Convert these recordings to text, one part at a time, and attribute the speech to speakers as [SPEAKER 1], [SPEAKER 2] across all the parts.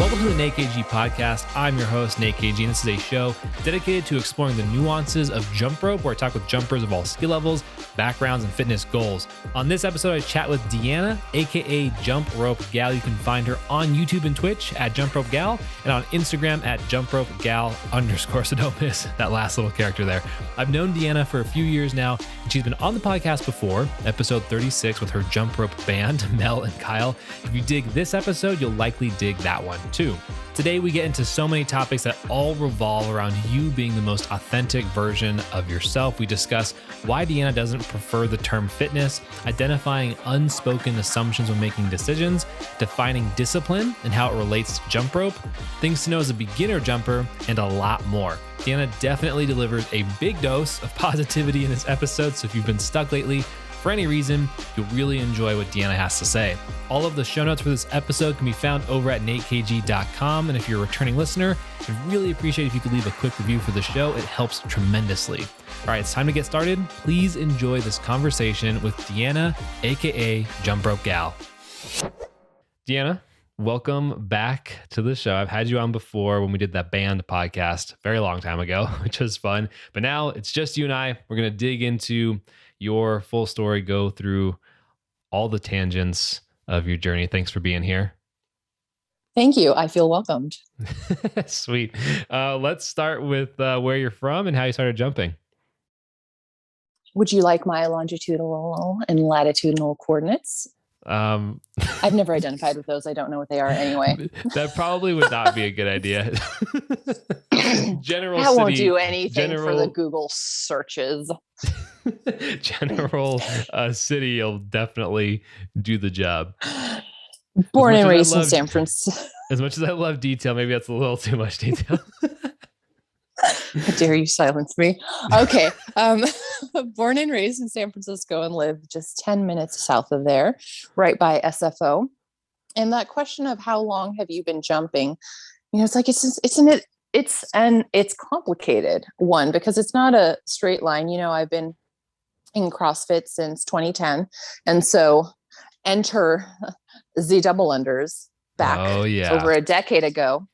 [SPEAKER 1] Welcome to the Nate KG podcast. I'm your host, Nate KG, and this is a show dedicated to exploring the nuances of jump rope, where I talk with jumpers of all skill levels, backgrounds, and fitness goals. On this episode, I chat with Deana, aka Jump Rope Gal. You can find her on YouTube and Twitch at Jump Rope Gal, and on Instagram at Jump Rope Gal _ so don't miss that last little character there. I've known Deana for a few years now, and she's been on the podcast before, episode 36 with her jump rope band, Mel and Kyle. If you dig this episode, you'll likely dig that one too. Today, we get into so many topics that all revolve around you being the most authentic version of yourself. We discuss why Deana doesn't prefer the term fitness, identifying unspoken assumptions when making decisions, defining discipline and how it relates to jump rope, things to know as a beginner jumper, and a lot more. Deana definitely delivers a big dose of positivity in this episode, so if you've been stuck lately, for any reason, you'll really enjoy what Deana has to say. All of the show notes for this episode can be found over at natekg.com. And if you're a returning listener, I'd really appreciate if you could leave a quick review for the show. It helps tremendously. All right, it's time to get started. Please enjoy this conversation with Deana, aka Jump Rope Gal. Deana, welcome back to the show. I've had you on before when we did that band podcast a very long time ago, which was fun. But now it's just you and I. We're going to dig into your full story, go through all the tangents of your journey. Thanks for being here.
[SPEAKER 2] Thank you. I feel welcomed.
[SPEAKER 1] Sweet. Let's start with where you're from and how you started jumping.
[SPEAKER 2] Would you like my longitudinal and latitudinal coordinates? I've never identified with those. I don't know what they are anyway.
[SPEAKER 1] That probably would not be a good idea. General
[SPEAKER 2] that
[SPEAKER 1] city,
[SPEAKER 2] won't do anything for the Google searches.
[SPEAKER 1] General city will definitely do the job.
[SPEAKER 2] Born and raised in San Francisco.
[SPEAKER 1] As much as I love detail, maybe that's a little too much detail.
[SPEAKER 2] How dare you silence me? Okay. Born and raised in San Francisco and live just 10 minutes south of there, right by SFO. And that question of how long have you been jumping? You know, it's like, it's complicated one, because it's not a straight line. You know, I've been in CrossFit since 2010. And so enter the double unders back over a decade ago.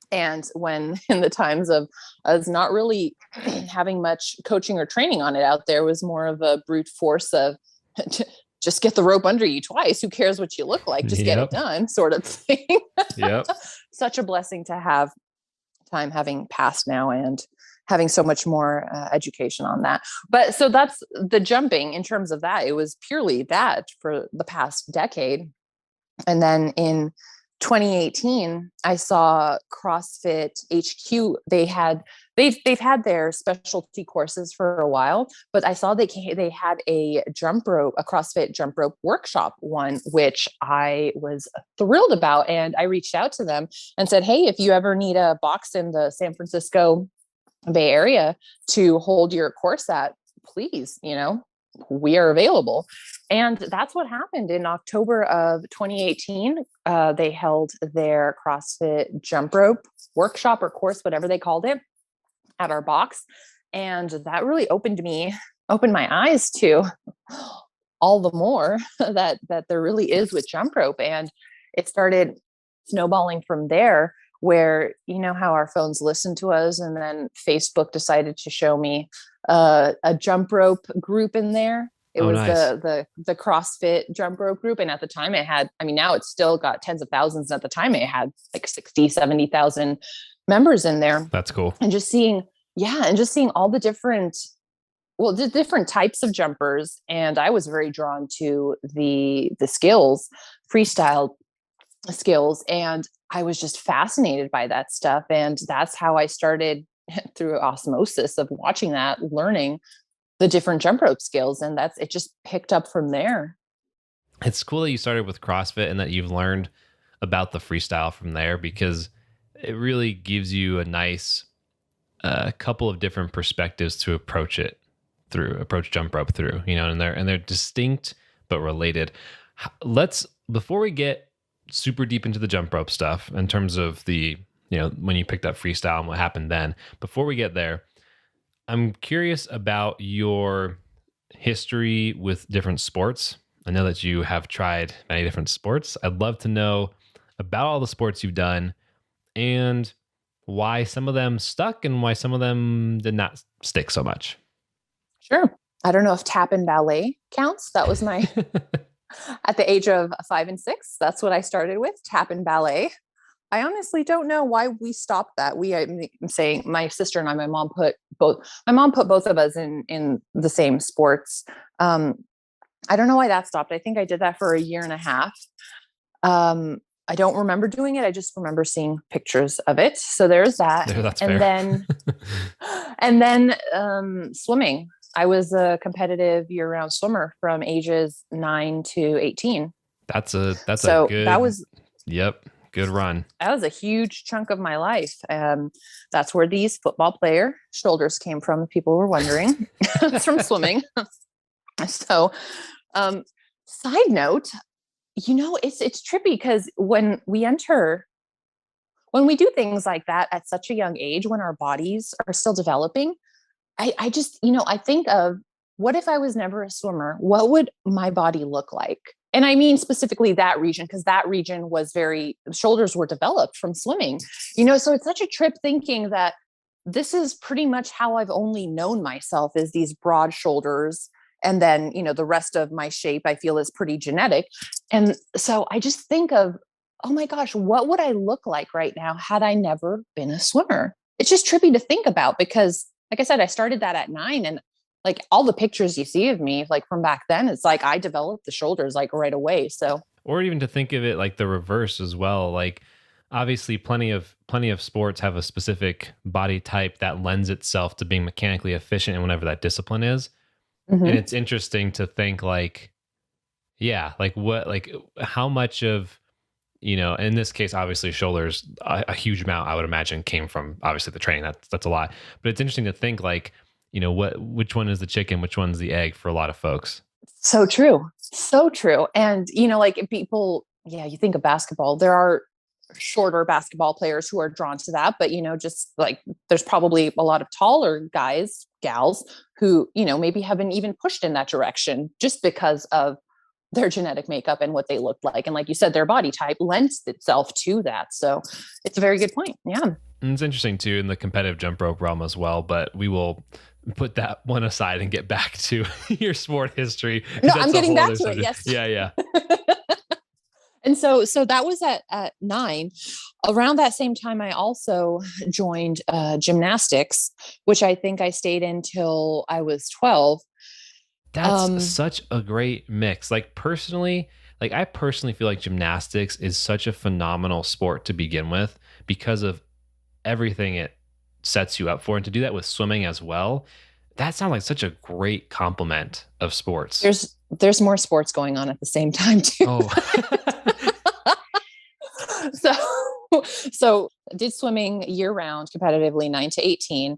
[SPEAKER 2] And when in the times of us not really having much coaching or training on it out there, was more of a brute force of just get the rope under you twice. Who cares what you look like? Just get it done, sort of thing.
[SPEAKER 1] Yep.
[SPEAKER 2] Such a blessing to have time having passed now and having so much more education on that. But so that's the jumping in terms of that. It was purely that for the past decade. And then in 2018, I saw CrossFit HQ. They've had their specialty courses for a while, but I saw they had a CrossFit jump rope workshop one, which I was thrilled about. And I reached out to them and said, hey, if you ever need a box in the San Francisco Bay Area to hold your course at, please, we are available. And that's what happened in October of 2018. They held their CrossFit jump rope workshop or course, whatever they called it, at our box. And that really opened my eyes to all the more that there really is with jump rope. And it started snowballing from there, where, you know how our phones listen to us, and then Facebook decided to show me a jump rope group in there. It was nice. the CrossFit jump rope group. And at the time it had, now it's still got tens of thousands. At the time it had like 60, 70,000 members in there.
[SPEAKER 1] That's cool.
[SPEAKER 2] And just seeing all the different types of jumpers. And I was very drawn to the skills, freestyle skills. And I was just fascinated by that stuff. And that's how I started, through osmosis of watching that, learning the different jump rope skills. And it just picked up from there.
[SPEAKER 1] It's cool that you started with CrossFit and that you've learned about the freestyle from there, because it really gives you a nice couple of different perspectives to approach jump rope through, and they're distinct but related. Before we get super deep into the jump rope stuff in terms of the, when you picked up freestyle and what happened then, before we get there, I'm curious about your history with different sports. I know that you have tried many different sports. I'd love to know about all the sports you've done, and why some of them stuck and why some of them did not stick so much.
[SPEAKER 2] Sure. I don't know if tap and ballet counts. That was my, at the age of 5 and 6, that's what I started with, tap and ballet. I honestly don't know why we stopped that. I'm saying my sister and I, my mom put both of us in the same sports. I don't know why that stopped. I think I did that for a year and a half. I don't remember doing it. I just remember seeing pictures of it. So there's that.
[SPEAKER 1] That's
[SPEAKER 2] and
[SPEAKER 1] fair.
[SPEAKER 2] then swimming. I was a competitive year-round swimmer from ages 9 to 18.
[SPEAKER 1] That's a good, good run.
[SPEAKER 2] That was a huge chunk of my life. That's where these football player shoulders came from, if people were wondering. It's from swimming. So, side note, it's trippy because when we do things like that at such a young age, when our bodies are still developing, I just, I think of, what if I was never a swimmer? What would my body look like? And I mean, specifically that region, because that region was shoulders were developed from swimming, so it's such a trip thinking that this is pretty much how I've only known myself, is these broad shoulders. And then, the rest of my shape I feel is pretty genetic. And so I just think of, oh my gosh, what would I look like right now had I never been a swimmer? It's just trippy to think about because, like I said, I started that at 9, and like all the pictures you see of me, like from back then, it's like I developed the shoulders like right away. So,
[SPEAKER 1] or even to think of it like the reverse as well. Like obviously plenty of sports have a specific body type that lends itself to being mechanically efficient in whatever that discipline is.
[SPEAKER 2] mm-hmm.
[SPEAKER 1] And it's interesting to think like, yeah, like what, like how much of, in this case, obviously shoulders, a huge amount I would imagine came from obviously the training. That's a lot, but it's interesting to think like, which one is the chicken, which one's the egg for a lot of folks.
[SPEAKER 2] So true. So true. And, like people, you think of basketball, there are shorter basketball players who are drawn to that, but, just like there's probably a lot of taller guys, gals who, maybe haven't even pushed in that direction just because of their genetic makeup and what they look like. And like you said, their body type lends itself to that. So it's a very good point. Yeah.
[SPEAKER 1] And it's interesting too in the competitive jump rope realm as well, but we will put that one aside and get back to your sport history.
[SPEAKER 2] No, I'm getting back to it. Yes.
[SPEAKER 1] Yeah.
[SPEAKER 2] And so that was at 9. Around that same time, I also joined gymnastics, which I think I stayed in till I was 12.
[SPEAKER 1] That's such a great mix. Like personally, I personally feel like gymnastics is such a phenomenal sport to begin with because of everything it sets you up for. And to do that with swimming as well, that sounds like such a great complement of sports.
[SPEAKER 2] There's more sports going on at the same time too.
[SPEAKER 1] Oh.
[SPEAKER 2] So did swimming year round competitively 9 to 18,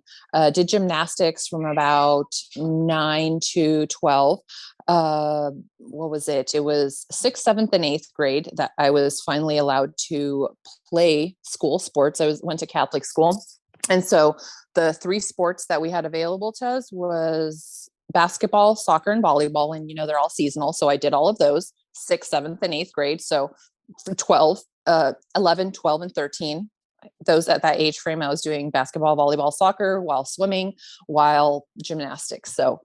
[SPEAKER 2] did gymnastics from about 9 to 12. What was it? It was 6th, 7th, and 8th grade that I was finally allowed to play school sports. Went to Catholic school. And so the 3 sports that we had available to us was basketball, soccer, and volleyball. And, they're all seasonal. So I did all of those 6th, 7th, and 8th grade. So for 11, 12, and 13, those at that age frame, I was doing basketball, volleyball, soccer, while swimming, while gymnastics. So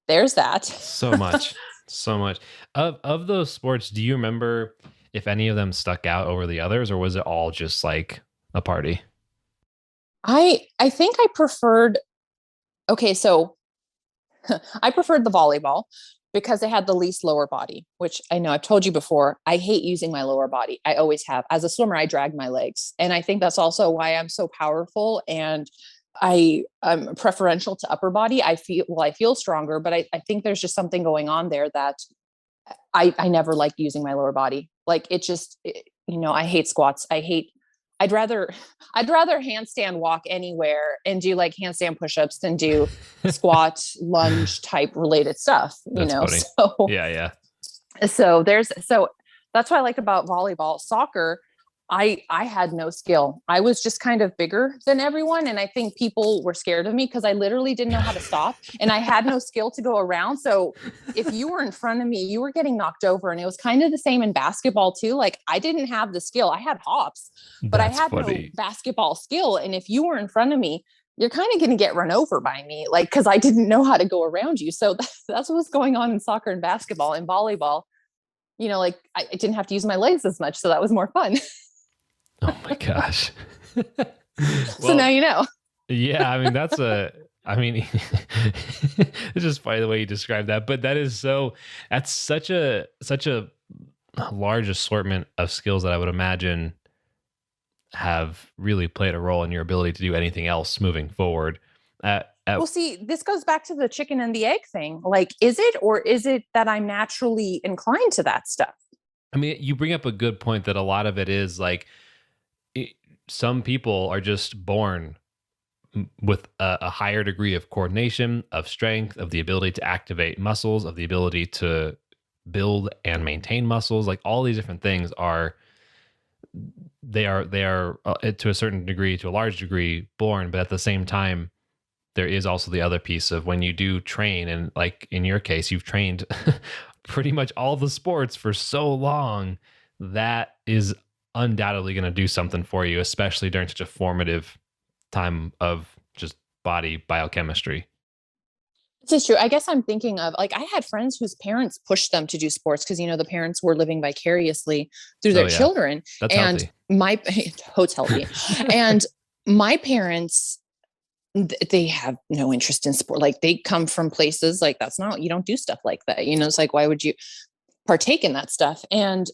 [SPEAKER 2] there's that.
[SPEAKER 1] So much. Of those sports, do you remember if any of them stuck out over the others, or was it all just like a party?
[SPEAKER 2] I think I preferred, so I preferred the volleyball because it had the least lower body, which I know I've told you before. I hate using my lower body. I always have. As a swimmer, I drag my legs. And I think that's also why I'm so powerful. And I'm preferential to upper body. I feel stronger, but I think there's just something going on there that I never liked using my lower body. Like I hate squats. I'd rather handstand walk anywhere and do like handstand push-ups than do squat, lunge type related stuff,
[SPEAKER 1] That's funny.
[SPEAKER 2] So
[SPEAKER 1] yeah.
[SPEAKER 2] So that's what I like about volleyball. Soccer, I had no skill. I was just kind of bigger than everyone. And I think people were scared of me because I literally didn't know how to stop and I had no skill to go around. So if you were in front of me, you were getting knocked over. And it was kind of the same in basketball too. Like I didn't have the skill. I had hops, but I had no basketball skill. And if you were in front of me, you're kind of going to get run over by me, like, cause I didn't know how to go around you. So that's what was going on in soccer and basketball and volleyball. Like I didn't have to use my legs as much. So that was more fun.
[SPEAKER 1] Oh my gosh.
[SPEAKER 2] So now you know.
[SPEAKER 1] Yeah, I mean it's just funny the way you describe that, but that's such a large assortment of skills that I would imagine have really played a role in your ability to do anything else moving forward.
[SPEAKER 2] Well, see, this goes back to the chicken and the egg thing. Like, is it that I'm naturally inclined to that stuff?
[SPEAKER 1] I mean, you bring up a good point that a lot of it is like some people are just born with a higher degree of coordination, of strength, of the ability to activate muscles, of the ability to build and maintain muscles. Like all these different things they are to a certain degree, to a large degree, born. But at the same time, there is also the other piece of when you do train, and like in your case, you've trained pretty much all the sports for so long, that is undoubtedly going to do something for you, especially during such a formative time of just body biochemistry.
[SPEAKER 2] This is true. I guess I'm thinking of like I had friends whose parents pushed them to do sports because the parents were living vicariously through their children.
[SPEAKER 1] That's
[SPEAKER 2] and
[SPEAKER 1] healthy.
[SPEAKER 2] It's healthy. And my parents, they have no interest in sport. Like they come from places like you don't do stuff like that. It's like, why would you partake in that stuff? And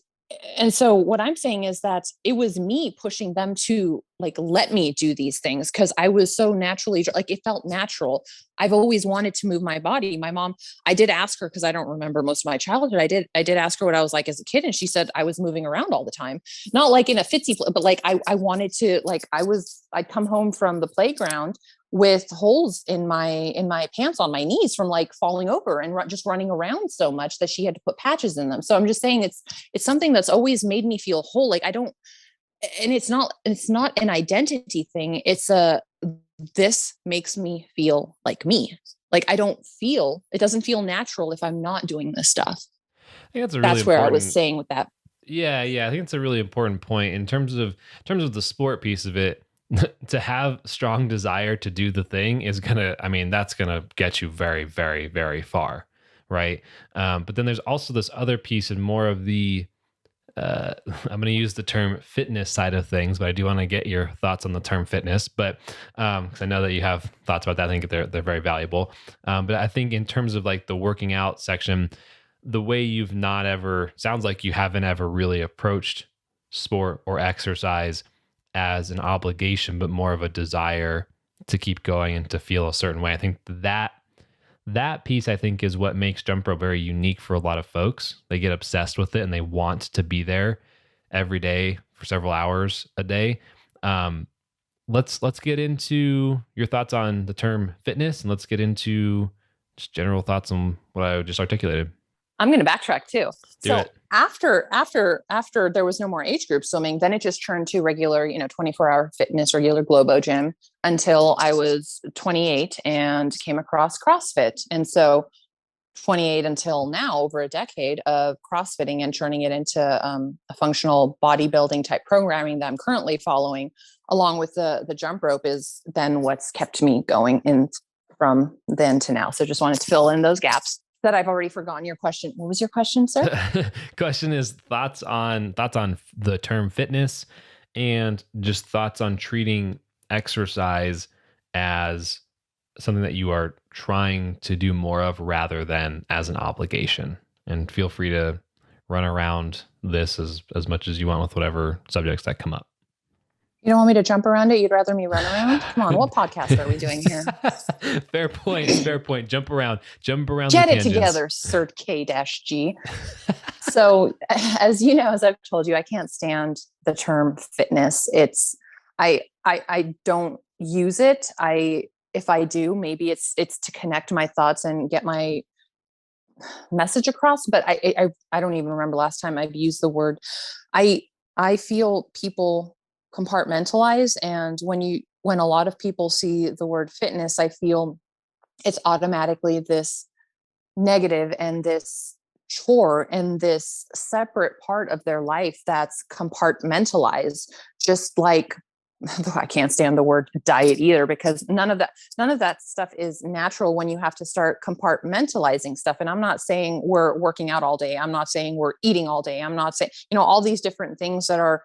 [SPEAKER 2] so what I'm saying is that it was me pushing them to like, let me do these things. Cause I was so naturally, like, it felt natural. I've always wanted to move my body. My mom, I did ask her, cause I don't remember most of my childhood. I did ask her what I was like as a kid. And she said I was moving around all the time, not like in a fitsy, but like, I wanted to, like, I'd come home from the playground with holes in my pants on my knees from like falling over and just running around so much that she had to put patches in them. So I'm just saying it's something that's always made me feel whole. Like and it's not an identity thing. This makes me feel like me. Like it doesn't feel natural if I'm not doing this stuff.
[SPEAKER 1] I think
[SPEAKER 2] that's where I was saying with that.
[SPEAKER 1] Yeah. I think it's a really important point in terms of the sport piece of it. To have strong desire to do the thing is that's gonna get you very, very, very far, right? But then there's also this other piece and more of the I'm going to use the term fitness side of things, but I do want to get your thoughts on the term fitness. But 'cause I know that you have thoughts about that. I think they're very valuable. But I think in terms of like the working out section, the way sounds like you haven't ever really approached sport or exercise as an obligation, but more of a desire to keep going and to feel a certain way. I think that piece, I think, is what makes jump rope very unique for a lot of folks. They get obsessed with it and they want to be there every day for several hours a day. Let's get into your thoughts on the term fitness, and let's get into just general thoughts on what I just articulated.
[SPEAKER 2] I'm going to backtrack too.
[SPEAKER 1] Do it.
[SPEAKER 2] After there was no more age group swimming, then it just turned to regular, 24-hour fitness, regular Globo gym until I was 28 and came across CrossFit. And so 28 until now, over a decade of CrossFitting and turning it into a functional bodybuilding type programming that I'm currently following, along with the jump rope, is then what's kept me going in from then to now. So just wanted to fill in those gaps that I've already forgotten your question. What was your question, sir?
[SPEAKER 1] Question is thoughts on the term fitness and just thoughts on treating exercise as something that you are trying to do more of rather than as an obligation. And feel free to run around this as much as you want with whatever subjects that come up.
[SPEAKER 2] You don't want me to jump around it? You'd rather me run around? Come on, what podcast are we doing here?
[SPEAKER 1] Fair point. Jump around.
[SPEAKER 2] Get it together, Sir K-G. So as you know, as I've told you, I can't stand the term fitness. I don't use it. If I do, maybe it's to connect my thoughts and get my message across, but I don't even remember last time I've used the word. I feel people compartmentalize. And when a lot of people see the word fitness, I feel it's automatically this negative and this chore and this separate part of their life that's compartmentalized, just like I can't stand the word diet either, because none of that stuff is natural when you have to start compartmentalizing stuff. And I'm not saying we're working out all day. I'm not saying we're eating all day. I'm not saying, all these different things that are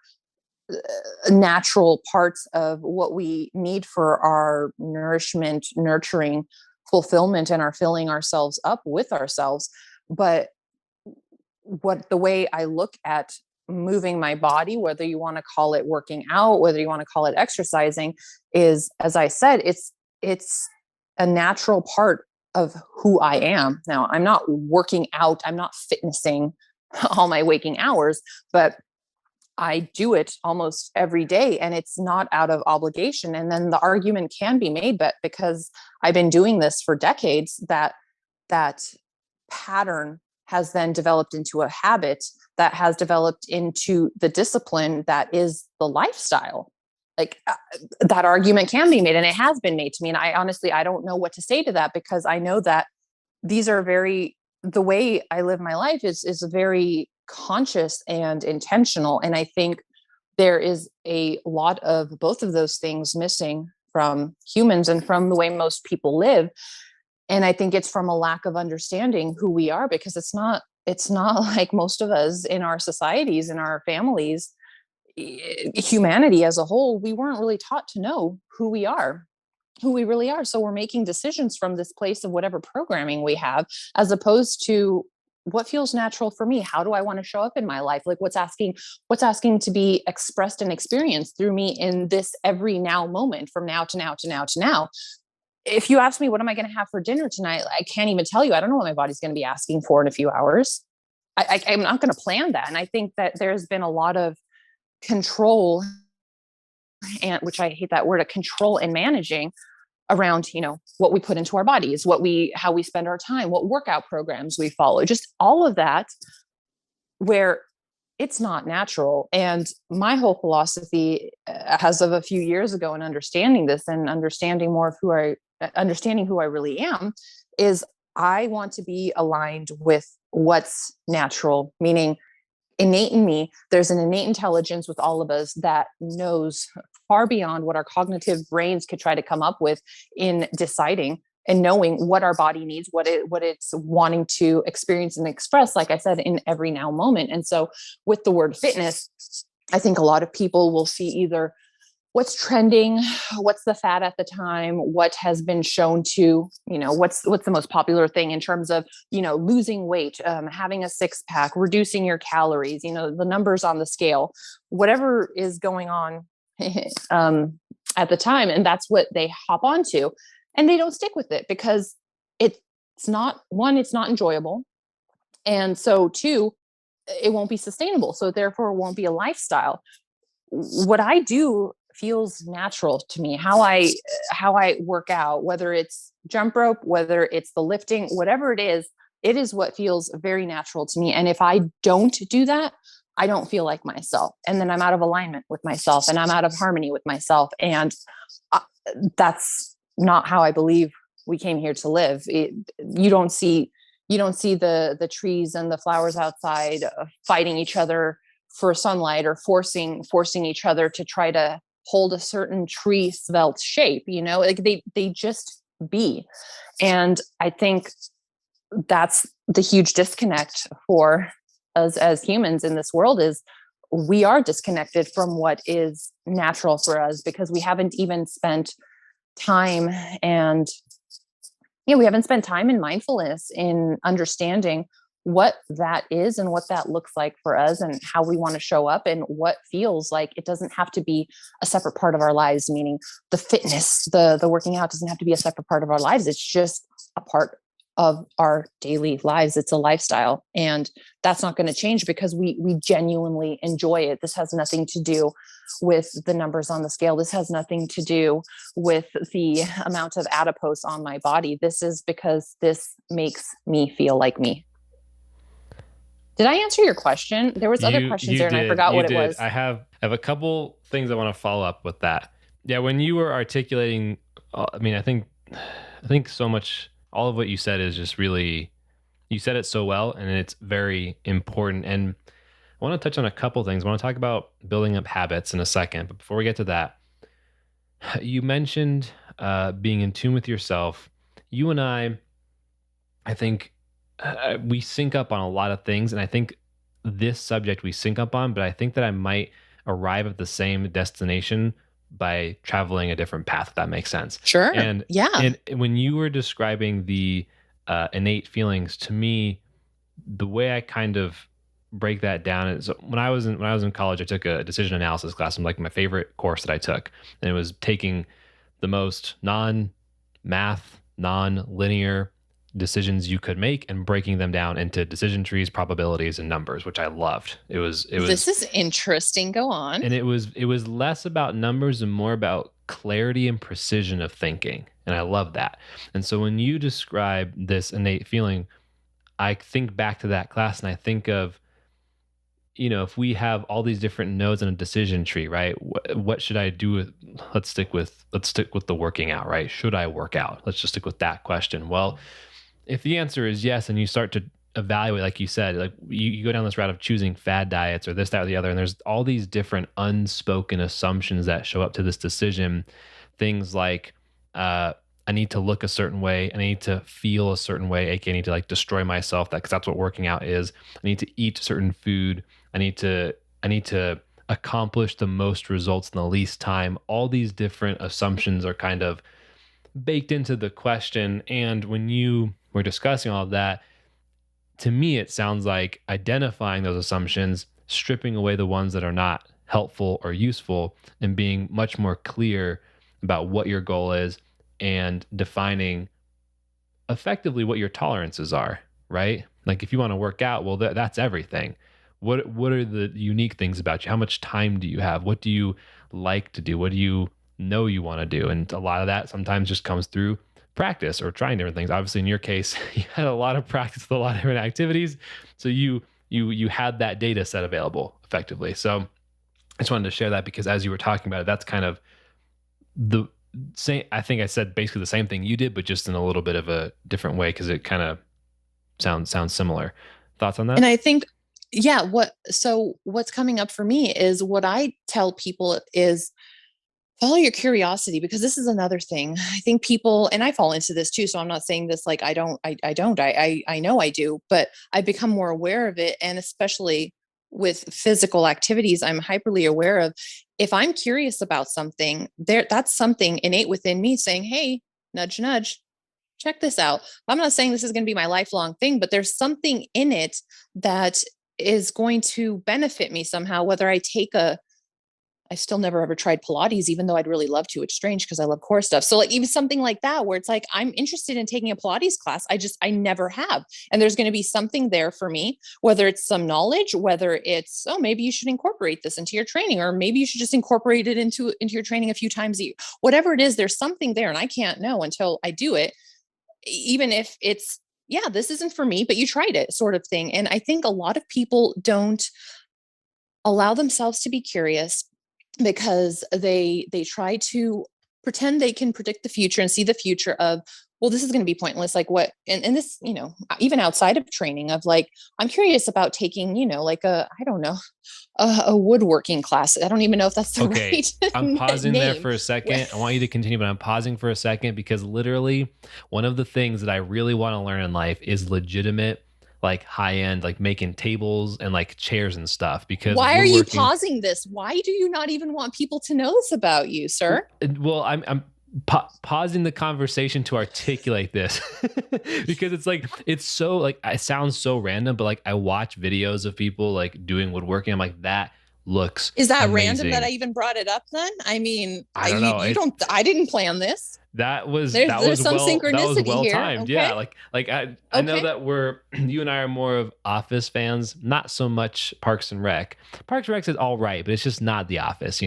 [SPEAKER 2] natural parts of what we need for our nourishment, nurturing, fulfillment, and our filling ourselves up with ourselves. But the way I look at moving my body, whether you want to call it working out, whether you want to call it exercising, is, as I said, it's a natural part of who I am. Now, I'm not working out, I'm not fitnessing all my waking hours, but I do it almost every day, and it's not out of obligation. And then the argument can be made, but because I've been doing this for decades, that pattern has then developed into a habit that has developed into the discipline that is the lifestyle. Like that argument can be made, and it has been made to me. And I don't know what to say to that, because I know that these are the way I live my life is very conscious and intentional. And I think there is a lot of both of those things missing from humans and from the way most people live. And I think it's from a lack of understanding who we are, because it's not like most of us in our societies, in our families, humanity as a whole, we weren't really taught to know who we really are. So we're making decisions from this place of whatever programming we have, as opposed to what feels natural for me. How do I want to show up in my life? Like what's asking to be expressed and experienced through me in this every now moment, from now to now to now to now. If you ask me, what am I going to have for dinner tonight? I can't even tell you. I don't know what my body's going to be asking for in a few hours. I'm not going to plan that. And I think that there's been a lot of control, and which I hate that word, a control and managing around, what we put into our bodies, how we spend our time, what workout programs we follow, just all of that, where it's not natural. And my whole philosophy, as of a few years ago, in understanding this and understanding more of understanding who I really am, is I want to be aligned with what's natural, meaning innate in me. There's an innate intelligence with all of us that knows far beyond what our cognitive brains could try to come up with in deciding and knowing what our body needs, what it's wanting to experience and express, like I said, in every now moment. And so with the word fitness, I think a lot of people will see either what's trending, what's the fad at the time, what has been shown to, what's the most popular thing in terms of, losing weight, having a six pack, reducing your calories, the numbers on the scale, whatever is going on at the time. And that's what they hop onto, and they don't stick with it because it's not enjoyable. And so two, it won't be sustainable. So therefore it won't be a lifestyle. What I do feels natural to me. How I work out, whether it's jump rope, whether it's the lifting, whatever it is what feels very natural to me. And if I don't do that, I don't feel like myself. And then I'm out of alignment with myself, and I'm out of harmony with myself. And that's not how I believe we came here to live. You don't see the trees and the flowers outside fighting each other for sunlight, or forcing each other to try to hold a certain tree svelte shape, like they just be. And I think that's the huge disconnect for us as humans in this world, is we are disconnected from what is natural for us, because we haven't even spent time and we haven't spent time in mindfulness, in understanding what that is and what that looks like for us, and how we want to show up, and what feels like it doesn't have to be a separate part of our lives. Meaning the fitness, the working out doesn't have to be a separate part of our lives. It's just a part of our daily lives. It's a lifestyle, and that's not going to change because we genuinely enjoy it. This has nothing to do with the numbers on the scale. This has nothing to do with the amount of adipose on my body. This is because this makes me feel like me. Did I answer your question? There was other questions there and I forgot what it was.
[SPEAKER 1] I have a couple things I want to follow up with that. Yeah, when you were articulating, I mean, I think so much, all of what you said is just really, you said it so well, and it's very important. And I want to touch on a couple things. I want to talk about building up habits in a second, but before we get to that, you mentioned being in tune with yourself. You and I think we sync up on a lot of things, and I think this subject we sync up on, but I think that I might arrive at the same destination by traveling a different path, if that makes sense.
[SPEAKER 2] Sure.
[SPEAKER 1] And
[SPEAKER 2] Yeah.
[SPEAKER 1] and when you were describing the innate feelings to me, the way I kind of break that down is when I was in college, I took a decision analysis class. And like my favorite course that I took, and it was taking the most non-math, non-linear decisions you could make and breaking them down into decision trees, probabilities, and numbers, which I loved.
[SPEAKER 2] This is interesting. Go on.
[SPEAKER 1] And it was less about numbers and more about clarity and precision of thinking. And I love that. And so when you describe this innate feeling, I think back to that class and I think of, if we have all these different nodes in a decision tree, right? What should I do with, let's stick with the working out, right? Should I work out? Let's just stick with that question. Well, if the answer is yes, and you start to evaluate, like you said, like you go down this route of choosing fad diets or this, that, or the other, and there's all these different unspoken assumptions that show up to this decision. Things like, I need to look a certain way. I need to feel a certain way. aka I need to like destroy myself, because that's what working out is. I need to eat certain food. I need to accomplish the most results in the least time. All these different assumptions are kind of baked into the question. And when you were discussing all of that, to me, it sounds like identifying those assumptions, stripping away the ones that are not helpful or useful, and being much more clear about what your goal is and defining effectively what your tolerances are, right? Like if you want to work out, well, that's everything. What are the unique things about you? How much time do you have? What do you like to do? What do you know you want to do? And a lot of that sometimes just comes through practice or trying different things. Obviously, in your case, you had a lot of practice with a lot of different activities. So you had that data set available effectively. So I just wanted to share that because as you were talking about it, that's kind of the same. I think I said basically the same thing you did, but just in a little bit of a different way because it kind of sounds similar. Thoughts on that?
[SPEAKER 2] And I think, yeah, what's coming up for me is what I tell people is follow your curiosity, because this is another thing. I think people, and I fall into this too. So I'm not saying this like I don't, I know I do, but I become more aware of it. And especially with physical activities, I'm hyperly aware of if I'm curious about something that's something innate within me saying, hey, nudge, nudge, check this out. I'm not saying this is going to be my lifelong thing, but there's something in it that is going to benefit me somehow, whether I still never ever tried Pilates, even though I'd really love to. It's strange because I love core stuff. So like even something like that, where it's like, I'm interested in taking a Pilates class. I never have. And there's going to be something there for me, whether it's some knowledge, whether it's, oh, maybe you should incorporate this into your training, or maybe you should just incorporate it into your training a few times a year. Whatever it is, there's something there. And I can't know until I do it, even if it's, yeah, this isn't for me, but you tried it sort of thing. And I think a lot of people don't allow themselves to be curious because they try to pretend they can predict the future and see the future of, well, this is going to be pointless. Like what, and this, even outside of training of like, I'm curious about taking, like I don't know, a woodworking class. I don't even know if that's the right
[SPEAKER 1] I'm pausing
[SPEAKER 2] name.
[SPEAKER 1] there for a second. I want you to continue, but I'm pausing for a second because literally one of the things that I really want to learn in life is legitimate, like high end, like making tables and like chairs and stuff. Because
[SPEAKER 2] why are you pausing this? Why do you not even want people to know this about you, sir?
[SPEAKER 1] Well, I'm pausing the conversation to articulate this because it's so like, it sounds so random, but like I watch videos of people like doing woodworking. I'm like, that looks
[SPEAKER 2] is that
[SPEAKER 1] amazing.
[SPEAKER 2] Random that I even brought it up then? I mean,
[SPEAKER 1] I don't know.
[SPEAKER 2] I didn't plan this.
[SPEAKER 1] That was
[SPEAKER 2] some synchronicity
[SPEAKER 1] that was well
[SPEAKER 2] here,
[SPEAKER 1] timed.
[SPEAKER 2] okay?
[SPEAKER 1] Yeah. Like I know that you and I are more of Office fans, not so much Parks and Rec. Parks and Rec is all right, but it's just not The Office,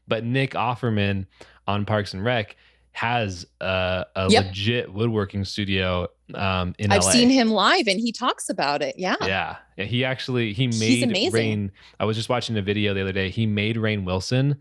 [SPEAKER 1] But Nick Offerman on Parks and Rec, has a
[SPEAKER 2] Yep.
[SPEAKER 1] legit woodworking studio in
[SPEAKER 2] I've
[SPEAKER 1] LA.
[SPEAKER 2] seen him live and he talks about it. Yeah.
[SPEAKER 1] Yeah. He
[SPEAKER 2] He's
[SPEAKER 1] made
[SPEAKER 2] amazing.
[SPEAKER 1] Rainn. I was just watching a video the other day. He made Rainn Wilson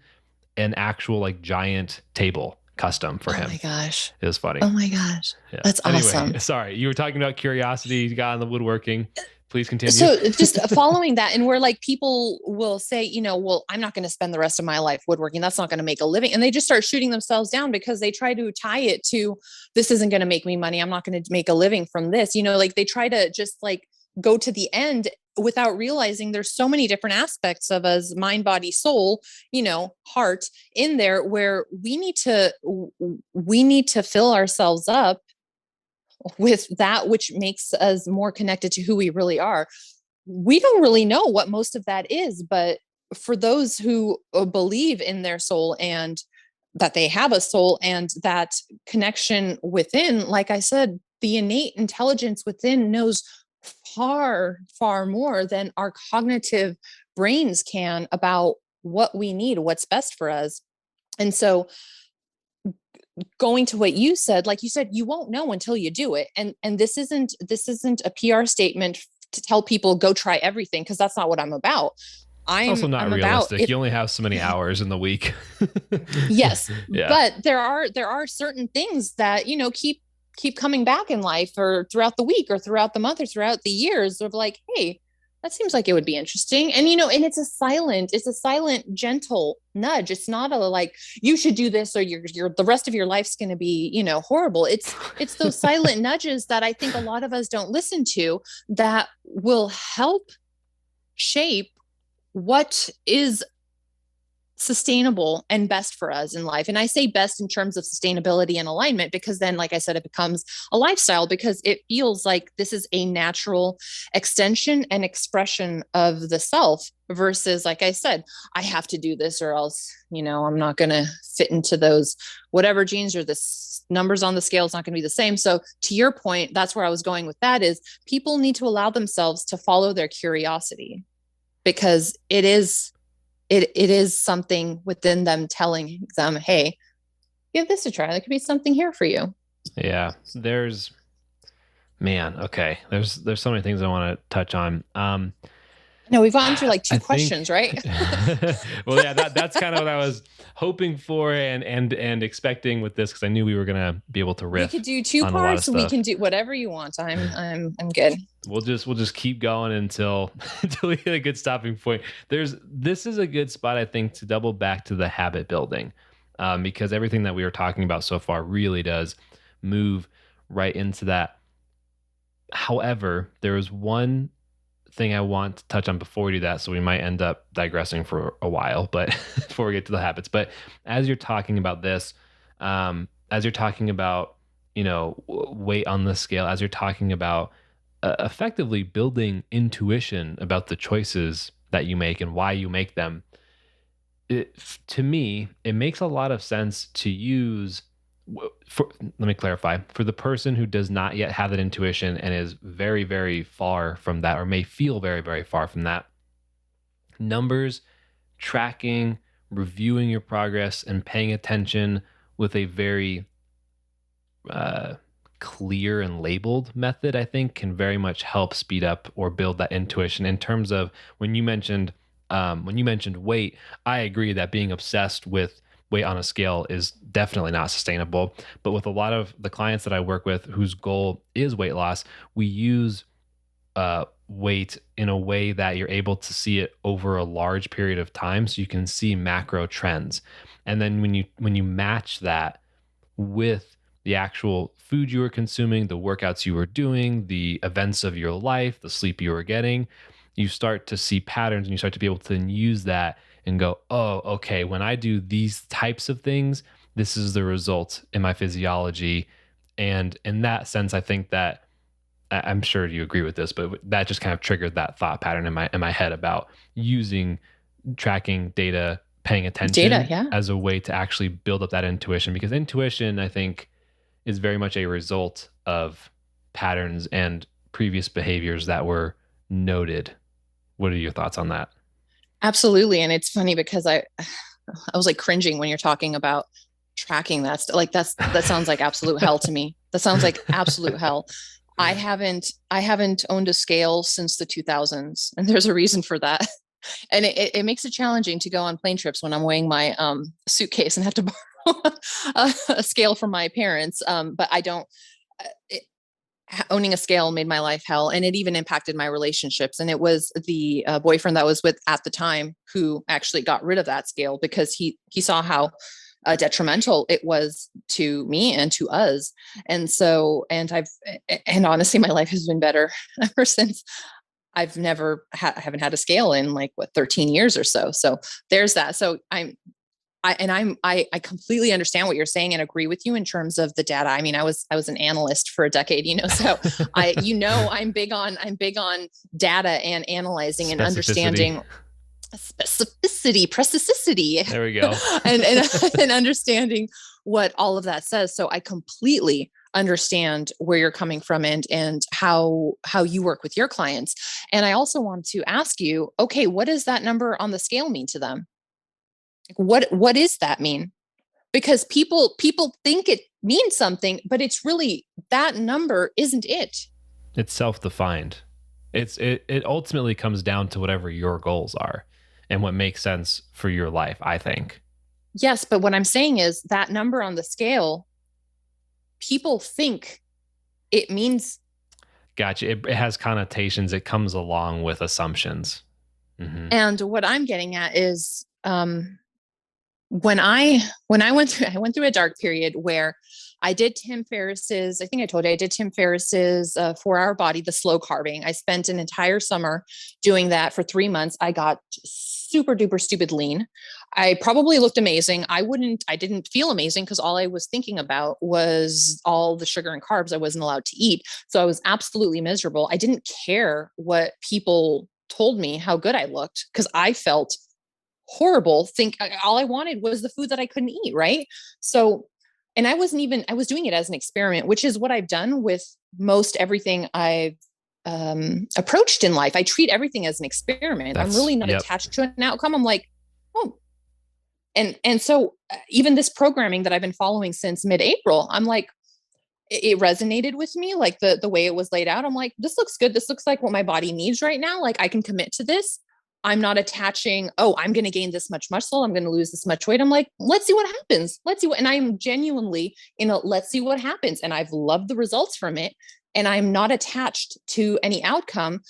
[SPEAKER 1] an actual like giant table custom for
[SPEAKER 2] Oh my
[SPEAKER 1] him.
[SPEAKER 2] gosh.
[SPEAKER 1] It was funny.
[SPEAKER 2] Oh my gosh.
[SPEAKER 1] Yeah.
[SPEAKER 2] That's
[SPEAKER 1] Anyway,
[SPEAKER 2] awesome.
[SPEAKER 1] sorry. You were talking about curiosity. You got on the woodworking. Please continue.
[SPEAKER 2] So just following that, and where like people will say, well, I'm not going to spend the rest of my life woodworking. That's not going to make a living. And they just start shooting themselves down because they try to tie it to, this isn't going to make me money. I'm not going to make a living from this. Like they try to just like go to the end without realizing there's so many different aspects of us, mind, body, soul, heart in there, where we need to fill ourselves up with that which makes us more connected to who we really are. We don't really know what most of that is, but for those who believe in their soul and that they have a soul and that connection within, like I said, the innate intelligence within knows far, far more than our cognitive brains can about what we need, what's best for us. And so going to what you said, like you said, you won't know until you do it. And this isn't a PR statement to tell people go try everything, because that's not what I'm about.
[SPEAKER 1] Also not
[SPEAKER 2] I'm
[SPEAKER 1] realistic.
[SPEAKER 2] about
[SPEAKER 1] You only have so many hours in the week.
[SPEAKER 2] yes,
[SPEAKER 1] Yeah.
[SPEAKER 2] but there are certain things that keep coming back in life, or throughout the week, or throughout the month, or throughout the years, of like, hey, that seems like it would be interesting. And and it's a silent, gentle nudge. It's not a like, you should do this or you're the rest of your life's going to be, horrible. It's those silent nudges that I think a lot of us don't listen to, that will help shape what is sustainable and best for us in life. And I say best in terms of sustainability and alignment, because then, like I said, it becomes a lifestyle, because it feels like this is a natural extension and expression of the self, versus, like I said, I have to do this or else, I'm not going to fit into those whatever genes, or the numbers on the scale is not going to be the same. So to your point, that's where I was going with that, is people need to allow themselves to follow their curiosity, because it is something within them telling them, hey, give this a try. There could be something here for you.
[SPEAKER 1] Yeah. There's so many things I want to touch on.
[SPEAKER 2] No, we've gone through like two questions, right?
[SPEAKER 1] Well, yeah, that's kind of what I was hoping for and expecting with this, because I knew we were gonna be able to riff.
[SPEAKER 2] We could do two parts. We can do whatever you want. I'm good.
[SPEAKER 1] We'll just keep going until we hit a good stopping point. This is a good spot, I think, to double back to the habit building, because everything that we were talking about so far really does move right into that. However, there is one thing I want to touch on before we do that, so we might end up digressing for a while, but before we get to the habits. But as you're talking about this, as you're talking about, weight on the scale, as you're talking about effectively building intuition about the choices that you make and why you make them, to me, it makes a lot of sense to use. Let me clarify. For the person who does not yet have that intuition and is very, very far from that, or may feel very, very far from that, numbers, tracking, reviewing your progress, and paying attention with a very clear and labeled method, I think, can very much help speed up or build that intuition. In terms of when you mentioned weight, I agree that being obsessed with weight on a scale is definitely not sustainable. But with a lot of the clients that I work with whose goal is weight loss, we use weight in a way that you're able to see it over a large period of time, so you can see macro trends. And then when you match that with the actual food you were consuming, the workouts you were doing, the events of your life, the sleep you were getting, you start to see patterns, and you start to be able to then use that and go, oh, okay, when I do these types of things, this is the result in my physiology. And in that sense, I think that, I'm sure you agree with this, but that just kind of triggered that thought pattern in my head about using tracking data, paying attention as a way to actually build up that intuition. Because intuition, I think, is very much a result of patterns and previous behaviors that were noted. What are your thoughts on that?
[SPEAKER 2] Absolutely. And it's funny because I was like cringing when you're talking about tracking that like that sounds like absolute hell to me. That sounds like absolute hell. I haven't owned a scale since the 2000s, and there's a reason for that. And it makes it challenging to go on plane trips when I'm weighing my suitcase and have to borrow a scale from my parents. But I don't. Owning a scale made my life hell, and it even impacted my relationships. And it was the boyfriend that I was with at the time who actually got rid of that scale because he saw how detrimental it was to me and to us. And so, and honestly, my life has been better ever since. I've never haven't had a scale in like 13 years or so. So there's that. So I completely understand what you're saying and agree with you in terms of the data. I mean, I was an analyst for a decade, so I'm big on data and analyzing and understanding precisity.
[SPEAKER 1] There we go.
[SPEAKER 2] and understanding what all of that says. So I completely understand where you're coming from and how you work with your clients. And I also want to ask you, okay, what does that number on the scale mean to them? What does that mean? Because people think it means something, but it's really, that number isn't it.
[SPEAKER 1] It's self-defined. It ultimately comes down to whatever your goals are and what makes sense for your life, I think.
[SPEAKER 2] Yes, but what I'm saying is that number on the scale, people think it means.
[SPEAKER 1] Gotcha. It has connotations. It comes along with assumptions. Mm-hmm.
[SPEAKER 2] And what I'm getting at is when I went through a dark period where I did Tim Ferriss's, I think I told you I did Tim Ferriss's 4-Hour Body, the slow carving. I spent an entire summer doing that for 3 months. I got super duper stupid lean. I probably looked amazing. I didn't feel amazing because all I was thinking about was all the sugar and carbs I wasn't allowed to eat. So I was absolutely miserable. I didn't care what people told me how good I looked because I felt horrible. All I wanted was the food that I couldn't eat. Right. So, and I was doing it as an experiment, which is what I've done with most everything I've approached in life. I treat everything as an experiment. I'm really not attached to an outcome. I'm like, oh, and so even this programming that I've been following since mid-April, I'm like, it resonated with me, like the way it was laid out. I'm like, this looks good. This looks like what my body needs right now. Like I can commit to this. I'm not attaching, I'm going to gain this much muscle. I'm going to lose this much weight. I'm like, let's see what happens. And I'm genuinely let's see what happens. And I've loved the results from it. And I'm not attached to any outcome.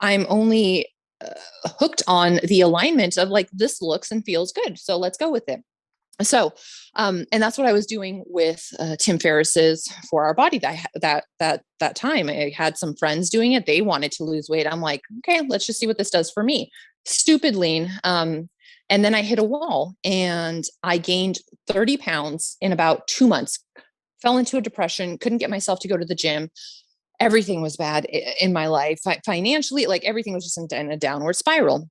[SPEAKER 2] I'm only hooked on the alignment of like, this looks and feels good. So let's go with it. So, and that's what I was doing with Tim Ferriss's 4-Hour Body that time. I had some friends doing it. They wanted to lose weight. I'm like, okay, let's just see what this does for me. Stupid lean. And then I hit a wall and I gained 30 pounds in about 2 months, fell into a depression, couldn't get myself to go to the gym. Everything was bad in my life. Financially, like everything was just in a downward spiral.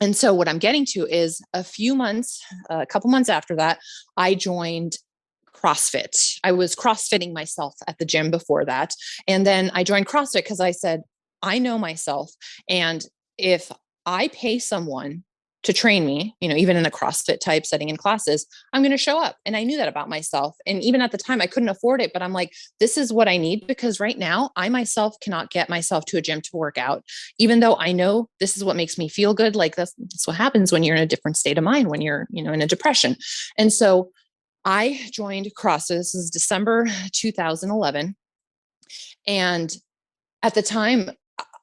[SPEAKER 2] And so what I'm getting to is a couple months after that, I joined CrossFit. I was CrossFitting myself at the gym before that. And then I joined CrossFit because I said, I know myself. And if I pay someone to train me, even in a CrossFit type setting in classes, I'm going to show up. And I knew that about myself. And even at the time I couldn't afford it, but I'm like, this is what I need because right now I myself cannot get myself to a gym to work out, even though I know this is what makes me feel good. Like that's what happens when you're in a different state of mind, when you're, in a depression. And so I joined CrossFit. This is December 2011. And at the time,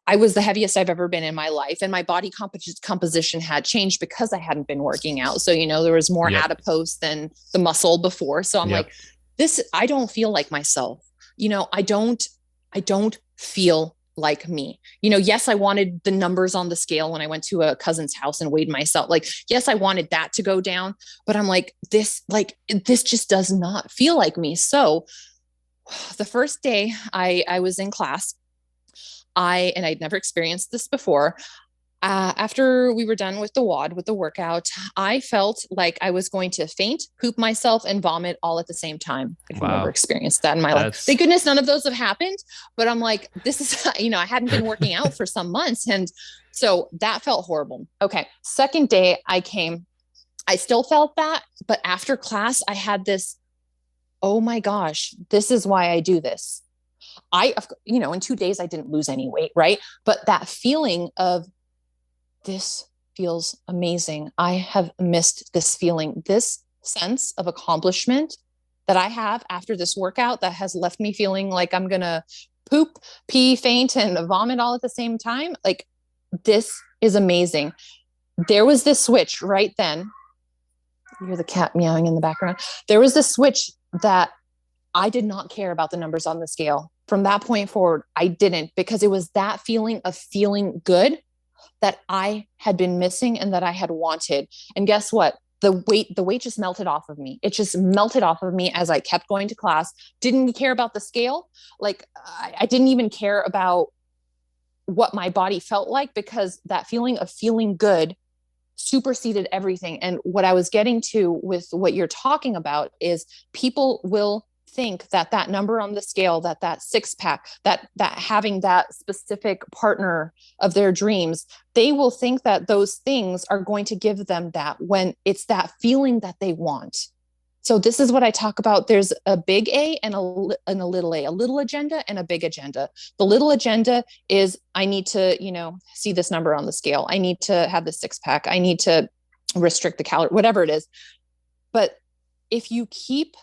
[SPEAKER 2] I was the heaviest I've ever been in my life. And my body composition had changed because I hadn't been working out. So, there was more adipose than the muscle before. So I'm like, I don't feel like myself. I don't feel like me. Yes, I wanted the numbers on the scale when I went to a cousin's house and weighed myself. Like, yes, I wanted that to go down, but I'm like, this just does not feel like me. So the first day I was in class, and I'd never experienced this before. After we were done with the workout, I felt like I was going to faint, poop myself, and vomit all at the same time. I've never experienced that in my life. Thank goodness none of those have happened. But I'm like, this is, I hadn't been working out for some months. And so that felt horrible. Okay. Second day I came I still felt that, but after class, I had this, oh my gosh, this is why I do this. In 2 days, I didn't lose any weight, right? But that feeling of this feels amazing. I have missed this feeling, this sense of accomplishment that I have after this workout that has left me feeling like I'm going to poop, pee, faint, and vomit all at the same time. Like, this is amazing. There was this switch right then. You hear the cat meowing in the background. There was this switch that I did not care about the numbers on the scale. From that point forward, I didn't, because it was that feeling of feeling good that I had been missing and that I had wanted. And guess what? The weight just melted off of me. It just melted off of me as I kept going to class. Didn't care about the scale. Like, I didn't even care about what my body felt like, because that feeling of feeling good superseded everything. And what I was getting to with what you're talking about is people will think that number on the scale, that six pack, that having that specific partner of their dreams, they will think that those things are going to give them that, when it's that feeling that they want. So this is what I talk about. There's a big A and a little A, a little agenda and a big agenda. The little agenda is, I need to, see this number on the scale. I need to have the six pack. I need to restrict the calorie, whatever it is. But if you keep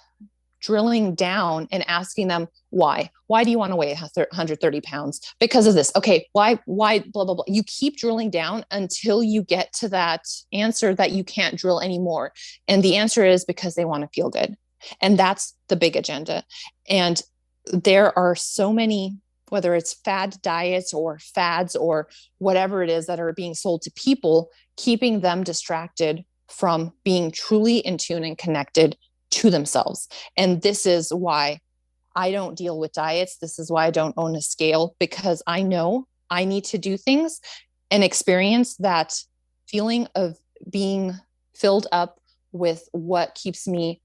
[SPEAKER 2] drilling down and asking them, why do you want to weigh 130 pounds? Because of this. Okay. Why, blah, blah, blah. You keep drilling down until you get to that answer that you can't drill anymore. And the answer is because they want to feel good. And that's the big agenda. And there are so many, whether it's fad diets or fads or whatever it is that are being sold to people, keeping them distracted from being truly in tune and connected to themselves. And this is why I don't deal with diets. This is why I don't own a scale, because I know I need to do things and experience that feeling of being filled up with what keeps me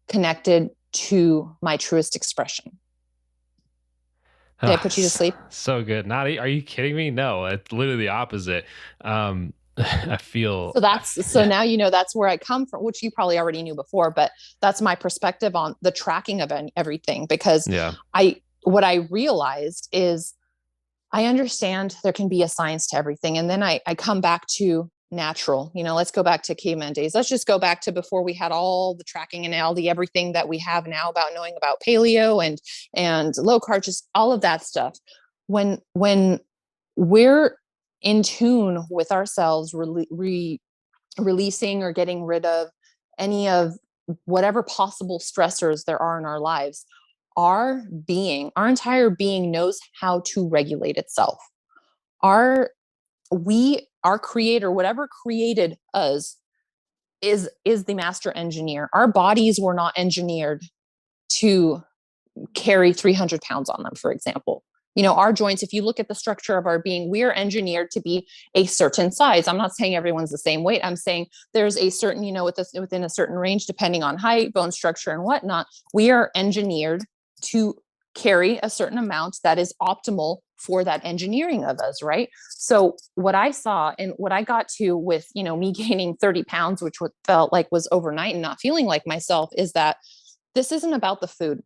[SPEAKER 2] connected to my truest expression. Did I put you to sleep?
[SPEAKER 1] So good. Are you kidding me? No, it's literally the opposite. I feel
[SPEAKER 2] so now that's where I come from, which you probably already knew before, but that's my perspective on the tracking of everything. Because what I realized is, I understand there can be a science to everything, and then I come back to natural. Let's go back to caveman days. Let's just go back to before we had all the tracking and all the everything that we have now about knowing about paleo and low carb, just all of that stuff. When we're in tune with ourselves, releasing or getting rid of any of whatever possible stressors there are in our lives, our entire being knows how to regulate itself. Our creator, whatever created us, is the master engineer. Our bodies were not engineered to carry 300 pounds on them, for example. Our joints, if you look at the structure of our being, we are engineered to be a certain size. I'm not saying everyone's the same weight. I'm saying there's a certain, within a certain range, depending on height, bone structure, and whatnot, we are engineered to carry a certain amount that is optimal for that engineering of us, right? So what I saw and what I got to with, me gaining 30 pounds, which felt like was overnight and not feeling like myself, is that this isn't about the food.